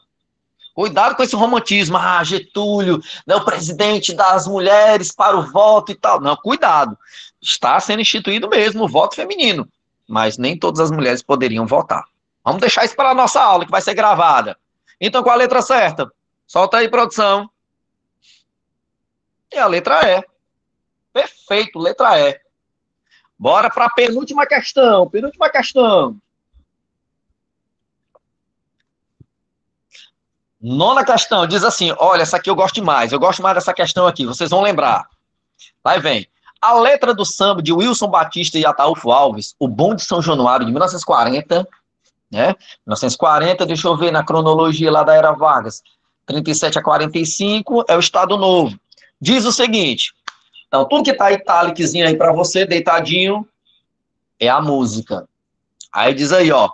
Cuidado com esse romantismo, Getúlio, né, o presidente das mulheres para o voto e tal. Não, cuidado, está sendo instituído mesmo o voto feminino, mas nem todas as mulheres poderiam votar. Vamos deixar isso para a nossa aula, que vai ser gravada. Então, qual a letra certa? Solta aí, produção. E a letra E. Perfeito, letra E. Bora para a penúltima questão. Penúltima questão. Nona questão, diz assim, olha, essa aqui eu gosto demais. Eu gosto mais dessa questão aqui, vocês vão lembrar. Vai, vem. A letra do samba de Wilson Batista e Ataúfo Alves, o Bom de São Januário, de 1940... né? 1940, deixa eu ver na cronologia lá da Era Vargas, 37 a 45 é o Estado Novo. Diz o seguinte, então tudo que tá itálicozinho aí para você, deitadinho, é a música. Aí diz aí, ó,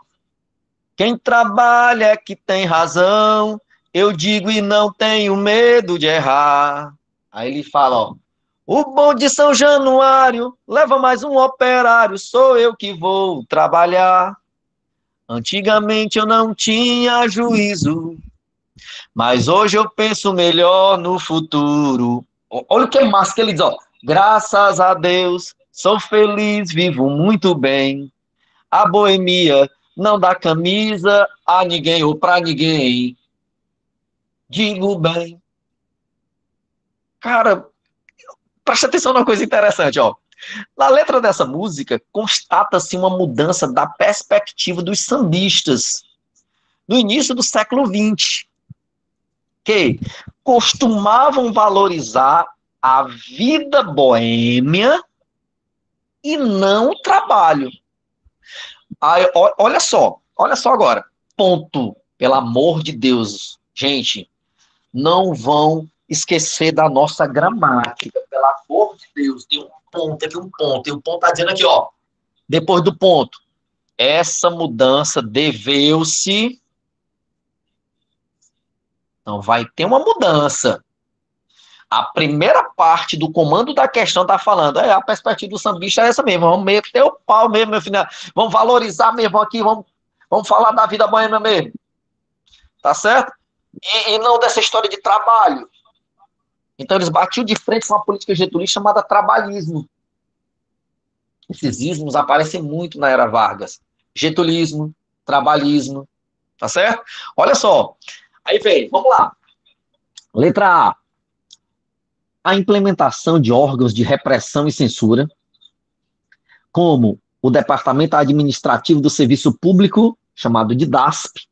quem trabalha é que tem razão, eu digo e não tenho medo de errar. Aí ele fala, ó, o Bom de São Januário leva mais um operário, sou eu que vou trabalhar. Antigamente eu não tinha juízo, mas hoje eu penso melhor no futuro. Olha o que é massa que ele diz, ó. Graças a Deus, sou feliz, vivo muito bem. A boemia não dá camisa a ninguém ou pra ninguém. Digo bem. Cara, presta atenção numa coisa interessante, ó. Na letra dessa música, constata-se uma mudança da perspectiva dos sambistas no início do século XX, que costumavam valorizar a vida boêmia e não o trabalho. Aí, olha só agora. Ponto. Pelo amor de Deus, gente, não vão esquecer da nossa gramática. Pelo amor de Deus, tem um ponto, tem um ponto. Tem um ponto tá dizendo aqui, ó. Depois do ponto. Essa mudança deveu-se. Então, vai ter uma mudança. A primeira parte do comando da questão está falando, a perspectiva do sambista é essa mesmo, vamos meter o pau mesmo, meu filho, vamos valorizar mesmo aqui, vamos falar da vida boêmia mesmo, tá certo? E não dessa história de trabalho. Então eles batiam de frente com uma política getulista chamada trabalhismo. Esses ismos aparecem muito na era Vargas. Getulismo, trabalhismo, tá certo? Olha só, aí vem, vamos lá. Letra A. A implementação de órgãos de repressão e censura, como o Departamento Administrativo do Serviço Público, chamado de DASP,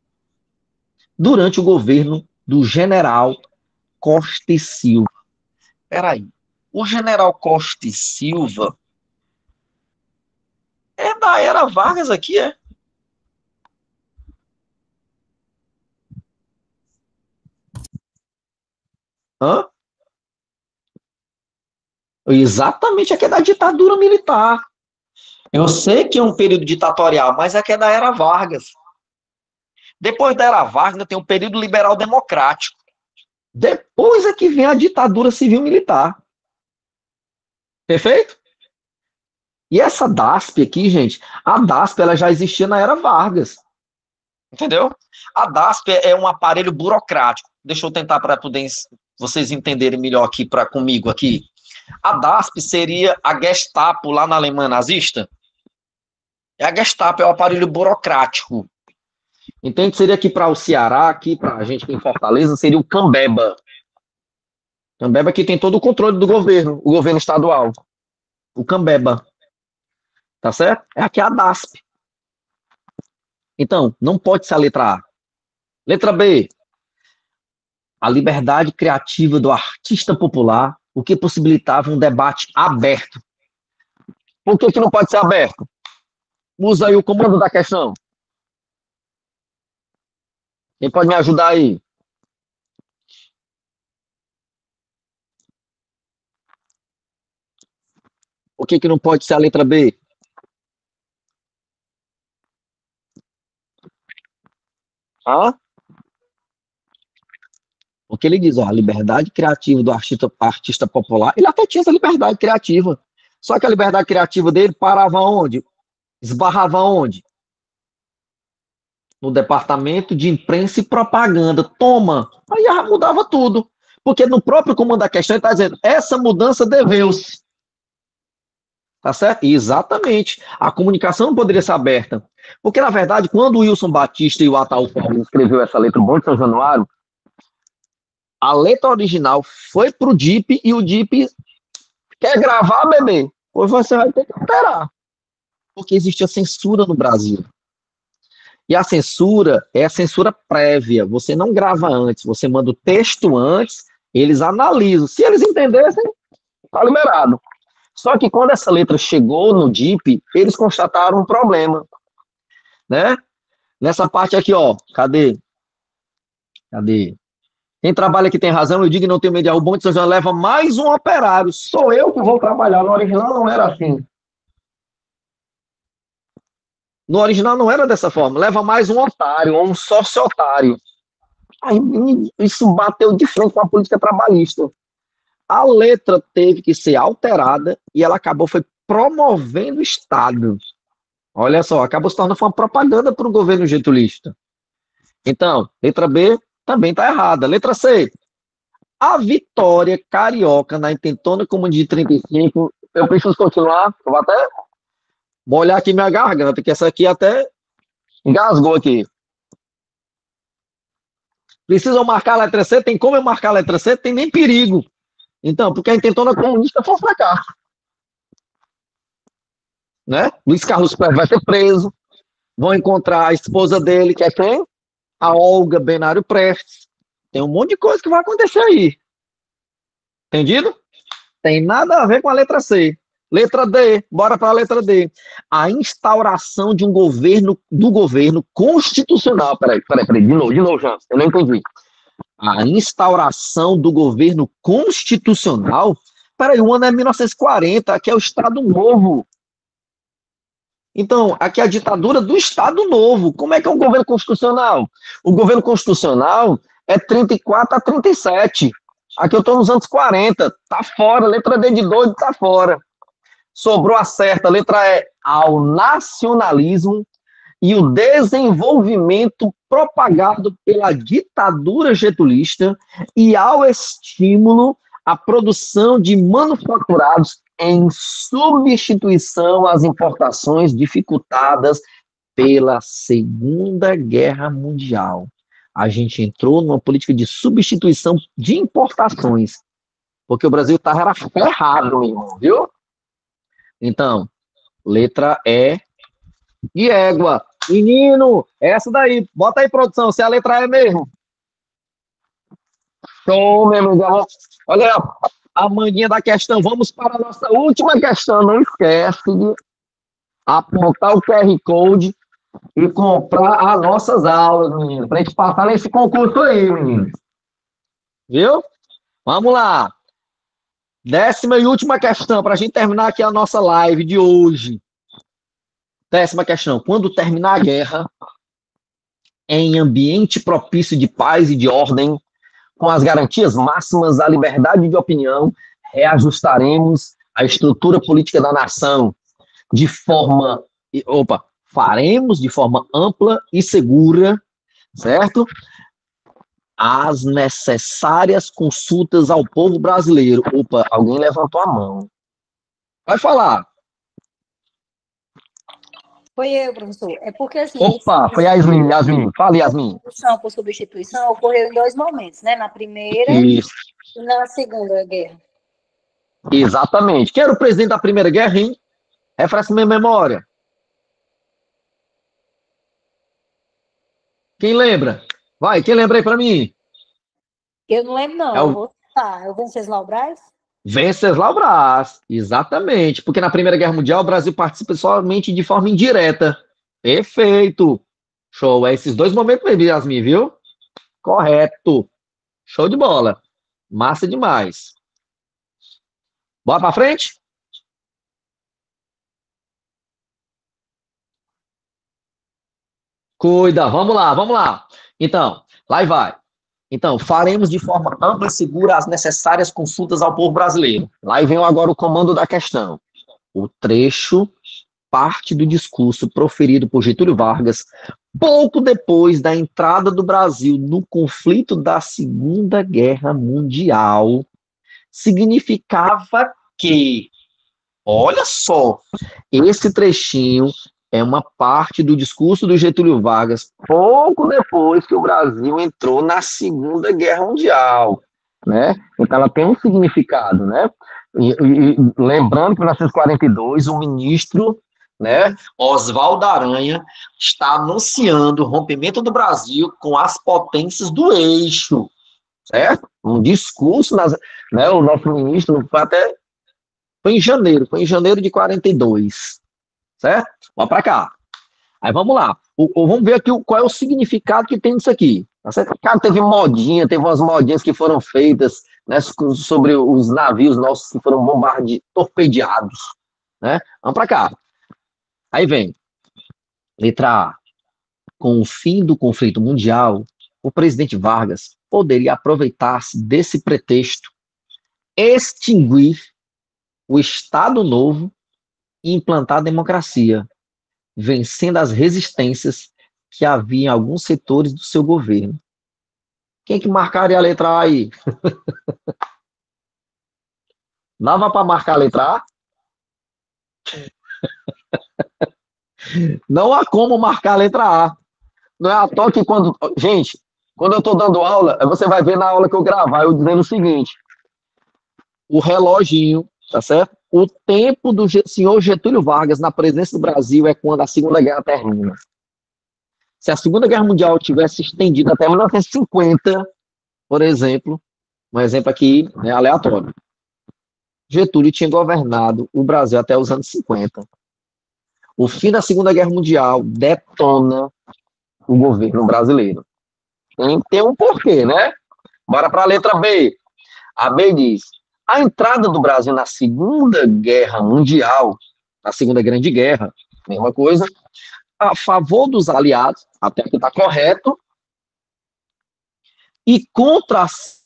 durante o governo do general Costa e Silva. Peraí, o general Costa e Silva é da era Vargas aqui, é? Hã? Exatamente, aqui é da ditadura militar. Eu sei que é um período ditatorial, mas aqui é da era Vargas. Depois da era Vargas, tem um período liberal democrático. Depois é que vem a ditadura civil-militar. Perfeito? E essa DASP aqui, gente, a DASP ela já existia na era Vargas. Entendeu? A DASP é um aparelho burocrático. Deixa eu tentar para poder vocês entenderem melhor aqui comigo aqui. A DASP seria a Gestapo lá na Alemanha nazista? É a Gestapo, é o aparelho burocrático. Entende? Seria aqui para o Ceará, aqui para a gente aqui em Fortaleza, seria o Cambeba. Cambeba que tem todo o controle do governo, o governo estadual. O Cambeba. Tá certo? É aqui a DASP. Então, não pode ser a letra A. Letra B. A liberdade criativa do artista popular, o que possibilitava um debate aberto. Por que não pode ser aberto? Usa aí o comando da questão. Quem pode me ajudar aí? Por que não pode ser a letra B? Hã? Porque ele diz, ó, a liberdade criativa do artista popular, ele até tinha essa liberdade criativa. Só que a liberdade criativa dele parava onde? Esbarrava onde? No departamento de imprensa e propaganda. Toma! Aí mudava tudo. Porque no próprio comando da questão ele está dizendo, essa mudança deveu-se. Tá certo? Exatamente. A comunicação não poderia ser aberta. Porque, na verdade, quando o Wilson Batista e o Ataúfo escreveu essa letra no Bom de São Januário, a letra original foi pro DIP e o DIP quer gravar, bebê? Pois você vai ter que alterar. Porque existia censura no Brasil. E a censura é a censura prévia. Você não grava antes, você manda o texto antes, eles analisam. Se eles entendessem, tá liberado. Só que quando essa letra chegou no DIP, eles constataram um problema. Né? Nessa parte aqui, ó. Cadê? Quem trabalha aqui tem razão, eu digo que não tenho medo de errar. O Bom de São João leva mais um operário. Sou eu que vou trabalhar. No original não era assim. No original não era dessa forma. Leva mais um otário, ou um sócio-otário. Aí isso bateu de frente com a política trabalhista. A letra teve que ser alterada e ela acabou foi promovendo o Estado. Olha só, acabou se tornando uma propaganda para o governo getulista. Então, letra B também está errada. Letra C. A vitória carioca na intentona Comuna de 35. Eu preciso continuar. Eu vou até molhar aqui minha garganta, porque essa aqui até engasgou aqui. Precisam marcar a letra C? Tem como eu marcar a letra C? Tem nem perigo. Então, porque a intentona comunista foi um fracasso. né? Luiz Carlos Prestes vai ser preso. Vão encontrar a esposa dele, que é quem? A Olga Benário Prestes. Tem um monte de coisa que vai acontecer aí. Entendido? Tem nada a ver com a letra C. Letra D, bora para a letra D. A instauração de um governo, do governo constitucional. Peraí, de novo, Jansen, eu não entendi. A instauração do governo constitucional. Peraí, o ano é 1940, aqui é o Estado Novo. Então, aqui é a ditadura do Estado Novo. Como é que é um governo constitucional? O governo constitucional é 34 a 37. Aqui eu estou nos anos 40. Tá fora, letra D de doido, tá fora. Sobrou a certa, letra E, ao nacionalismo e o desenvolvimento propagado pela ditadura getulista e ao estímulo à produção de manufaturados em substituição às importações dificultadas pela Segunda Guerra Mundial. A gente entrou numa política de substituição de importações, porque o Brasil estava ferrado, meu irmão, viu? Então, letra E de égua. Menino, essa daí. Bota aí, produção, se é a letra E mesmo. Show, meu amigo. Olha aí, a manguinha da questão. Vamos para a nossa última questão. Não esquece de apontar o QR Code e comprar as nossas aulas, menino. Para a gente passar nesse concurso aí, menino. Viu? Vamos lá. 10ª e última questão, para a gente terminar aqui a nossa live de hoje. 10ª questão. Quando terminar a guerra, em ambiente propício de paz e de ordem, com as garantias máximas à liberdade de opinião, reajustaremos a estrutura política da nação faremos de forma ampla e segura, certo? As necessárias consultas ao povo brasileiro. Opa, alguém levantou a mão. Vai falar. Foi eu, professor. É porque assim. Opa, foi a Yasmin. Fala, Yasmin. Por substituição ocorreu em 2 momentos, né? Na primeira Isso. E na Segunda Guerra. Exatamente. Quem era o presidente da Primeira Guerra, hein? Refresca minha memória. Quem lembra? Vai, quem lembra aí para mim? Eu não lembro, não. Eu vou citar. É o Venceslau Braz? Venceslau Braz, exatamente. Porque na Primeira Guerra Mundial o Brasil participa somente de forma indireta. Perfeito. Show. É esses 2 momentos mesmo, Yasmin, viu? Correto. Show de bola. Massa demais. Bora para frente? Cuida, vamos lá. Então, lá e vai. Então, faremos de forma ampla e segura as necessárias consultas ao povo brasileiro. Lá e vem agora o comando da questão. O trecho parte do discurso proferido por Getúlio Vargas pouco depois da entrada do Brasil no conflito da Segunda Guerra Mundial significava que, olha só, esse trechinho é uma parte do discurso do Getúlio Vargas pouco depois que o Brasil entrou na Segunda Guerra Mundial, né? Então ela tem um significado, né? E lembrando que em 1942 o ministro, né, Oswaldo Aranha está anunciando o rompimento do Brasil com as potências do eixo, certo? Um discurso, né, o nosso ministro foi em janeiro de 42, certo? Vamos para cá. Aí vamos lá. Vamos ver aqui qual é o significado que tem nisso aqui. Cara, teve umas modinhas que foram feitas, né, sobre os navios nossos que foram torpedeados, né? Vamos para cá. Aí vem. Letra A. Com o fim do conflito mundial, o presidente Vargas poderia aproveitar-se desse pretexto, extinguir o Estado Novo e implantar a democracia, vencendo as resistências que havia em alguns setores do seu governo. Quem que marcaria a letra A aí? Dava para marcar a letra A? Não há como marcar a letra A. Não é à toa que Gente, quando eu estou dando aula, você vai ver na aula que eu gravar, eu dizendo o seguinte: o reloginho, tá certo? o tempo do senhor Getúlio Vargas na presidência do Brasil é quando a Segunda Guerra termina. Se a Segunda Guerra Mundial tivesse estendido até 1950, por exemplo, um exemplo aqui, né, aleatório, Getúlio tinha governado o Brasil até os anos 50. O fim da Segunda Guerra Mundial detona o governo brasileiro. Tem um porquê, né? Bora para a letra B. A B diz: a entrada do Brasil na Segunda Guerra Mundial, na Segunda Grande Guerra, mesma coisa, a favor dos aliados, até que está correto, e contra as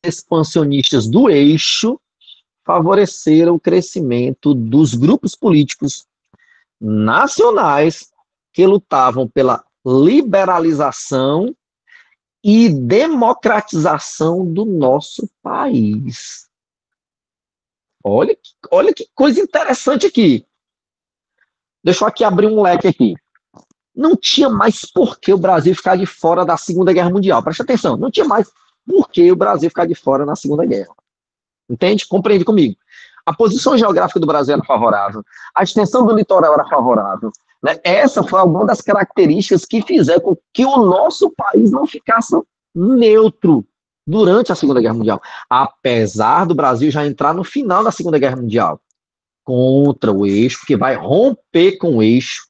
expansionistas do eixo, favoreceram o crescimento dos grupos políticos nacionais que lutavam pela liberalização e democratização do nosso país. Olha que coisa interessante aqui. Deixa eu aqui abrir um leque aqui. Não tinha mais por que o Brasil ficar de fora da Segunda Guerra Mundial. Presta atenção, não tinha mais por que o Brasil ficar de fora na Segunda Guerra. Entende? Compreende comigo. A posição geográfica do Brasil era favorável, a extensão do litoral era favorável. Né? Essa foi alguma das características que fizeram com que o nosso país não ficasse neutro durante a Segunda Guerra Mundial. Apesar do Brasil já entrar no final da Segunda Guerra Mundial, contra o eixo, que vai romper com o eixo.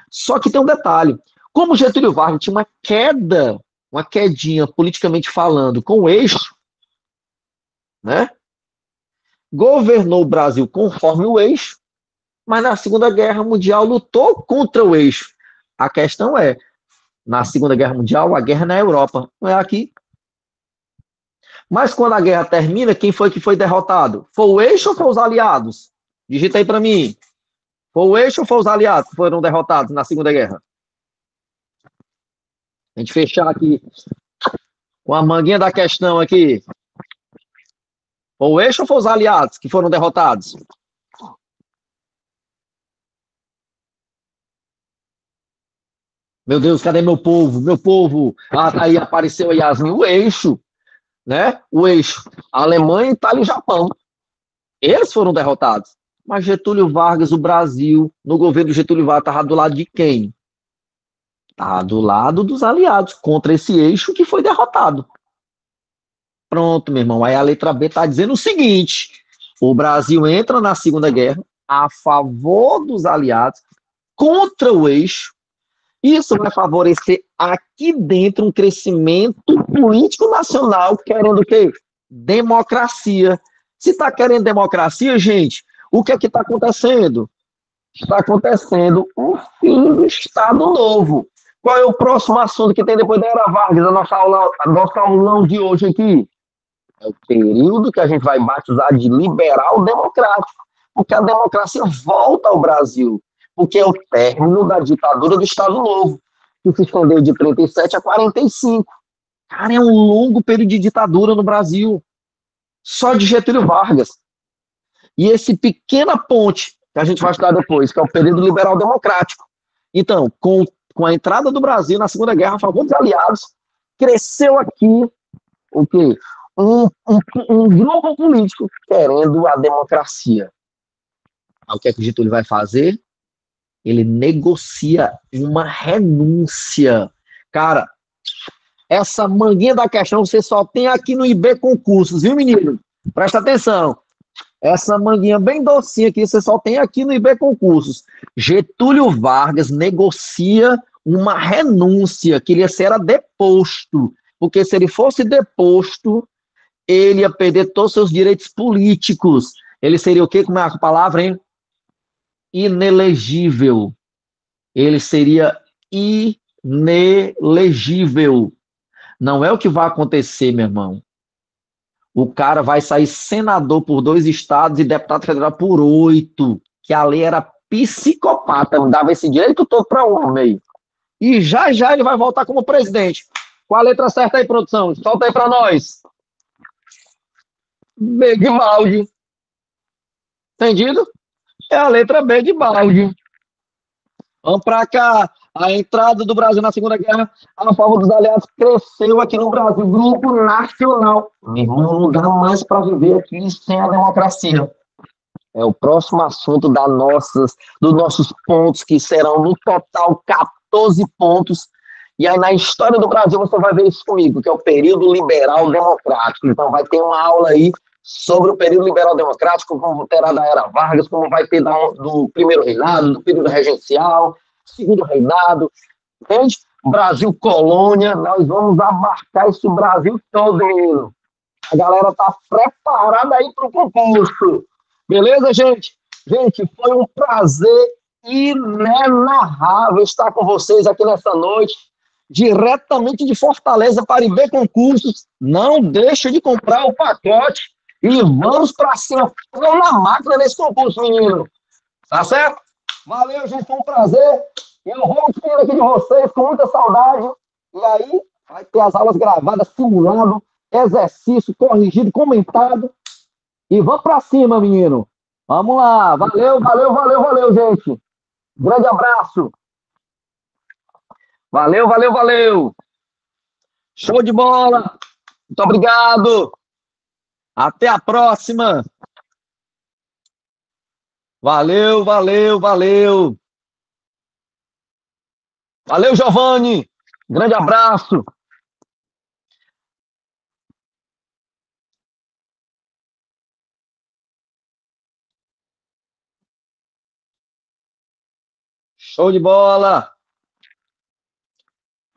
Só que tem um detalhe. Como Getúlio Vargas tinha uma quedinha politicamente falando com o eixo, né? Governou o Brasil conforme o eixo, mas na Segunda Guerra Mundial lutou contra o eixo. A questão é, na Segunda Guerra Mundial, a guerra na Europa, não é aqui. Mas quando a guerra termina, quem foi que foi derrotado? Foi o eixo ou foi os aliados? Digita aí para mim. Foi o eixo ou foi os aliados que foram derrotados na Segunda Guerra? A gente fechar aqui com a manguinha da questão aqui. Foi o eixo ou foi os aliados que foram derrotados? Meu Deus, cadê meu povo? Meu povo! Ah, aí apareceu a Yasmin, o eixo, né? O eixo. A Alemanha, Itália e Japão. Eles foram derrotados. Mas Getúlio Vargas, o Brasil, no governo do Getúlio Vargas, estava do lado de quem? Estava do lado dos aliados, contra esse eixo que foi derrotado. Pronto, meu irmão. Aí a letra B está dizendo o seguinte: o Brasil entra na Segunda Guerra a favor dos aliados, contra o eixo. Isso vai favorecer aqui dentro um crescimento político nacional, querendo o quê? Democracia. Se está querendo democracia, gente, o que é que está acontecendo? Está acontecendo o fim do Estado Novo. Qual é o próximo assunto que tem depois da Era Vargas, a nossa aulão de hoje aqui? É o período que a gente vai batizar de liberal democrático, porque a democracia volta ao Brasil, porque é o término da ditadura do Estado Novo, que se estendeu de 37 a 45. Cara, é um longo período de ditadura no Brasil, só de Getúlio Vargas. E esse pequena ponte, que a gente vai estudar depois, que é o período liberal democrático. Então, com a entrada do Brasil na Segunda Guerra a favor dos aliados, cresceu aqui o quê? Um grupo político querendo a democracia. O que é que o Getúlio vai fazer? Ele negocia uma renúncia. Cara, essa manguinha da questão você só tem aqui no IB Concursos, viu, menino? Presta atenção. Essa manguinha bem docinha aqui você só tem aqui no IB Concursos. Getúlio Vargas negocia uma renúncia, que ele era deposto. Porque se ele fosse deposto, ele ia perder todos os seus direitos políticos. Ele seria o quê? Como é a palavra, hein? Inelegível. Ele seria inelegível. Não é o que vai acontecer, meu irmão. O cara vai sair senador por 2 estados e deputado federal por 8. Que a lei era psicopata, não dava esse direito todo para o homem. E já ele vai voltar como presidente. Qual a letra certa aí, produção? Solta aí para nós. B de balde. Entendido? É a letra B de balde. Vamos para cá. A entrada do Brasil na Segunda Guerra a favor dos aliados cresceu aqui no Brasil. Grupo nacional. Meu irmão, não dá mais para viver aqui sem a democracia. É o próximo assunto dos nossos pontos, que serão no total 14 pontos. E aí, na história do Brasil, você vai ver isso comigo, que é o período liberal democrático. Então, vai ter uma aula aí sobre o período liberal democrático, como terá da era Vargas, como vai ter do primeiro reinado, do período regencial, segundo reinado. Entende? Brasil colônia, nós vamos abarcar esse Brasil todo, menino. A galera tá preparada aí para o concurso. Beleza, gente? Gente, foi um prazer inenarrável estar com vocês aqui nessa noite, diretamente de Fortaleza para IB Concursos. Não deixe de comprar o pacote e vamos para cima. Vamos na máquina nesse concurso, menino. Tá certo? Valeu, gente, foi um prazer. Eu vou despedir aqui de vocês com muita saudade. E aí, vai ter as aulas gravadas, simulando, exercício corrigido, comentado. E vamos pra cima, menino. Vamos lá. Valeu, valeu, valeu, valeu, gente. Grande abraço. Valeu, valeu, valeu. Show de bola. Muito obrigado. Até a próxima. Valeu, valeu, valeu. Valeu, Giovanni. Grande abraço. Show de bola.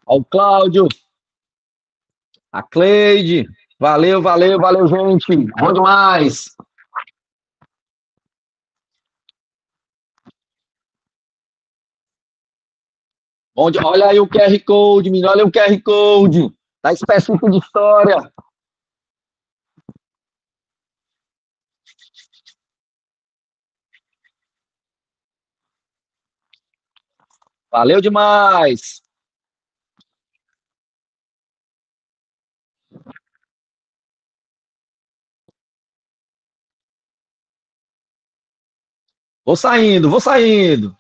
Ao Cláudio. A Cleide. Valeu, valeu, valeu, gente. Bom demais. Olha aí o QR Code, menino. Olha o QR Code. Tá específico de história. Valeu demais. Vou saindo, vou saindo.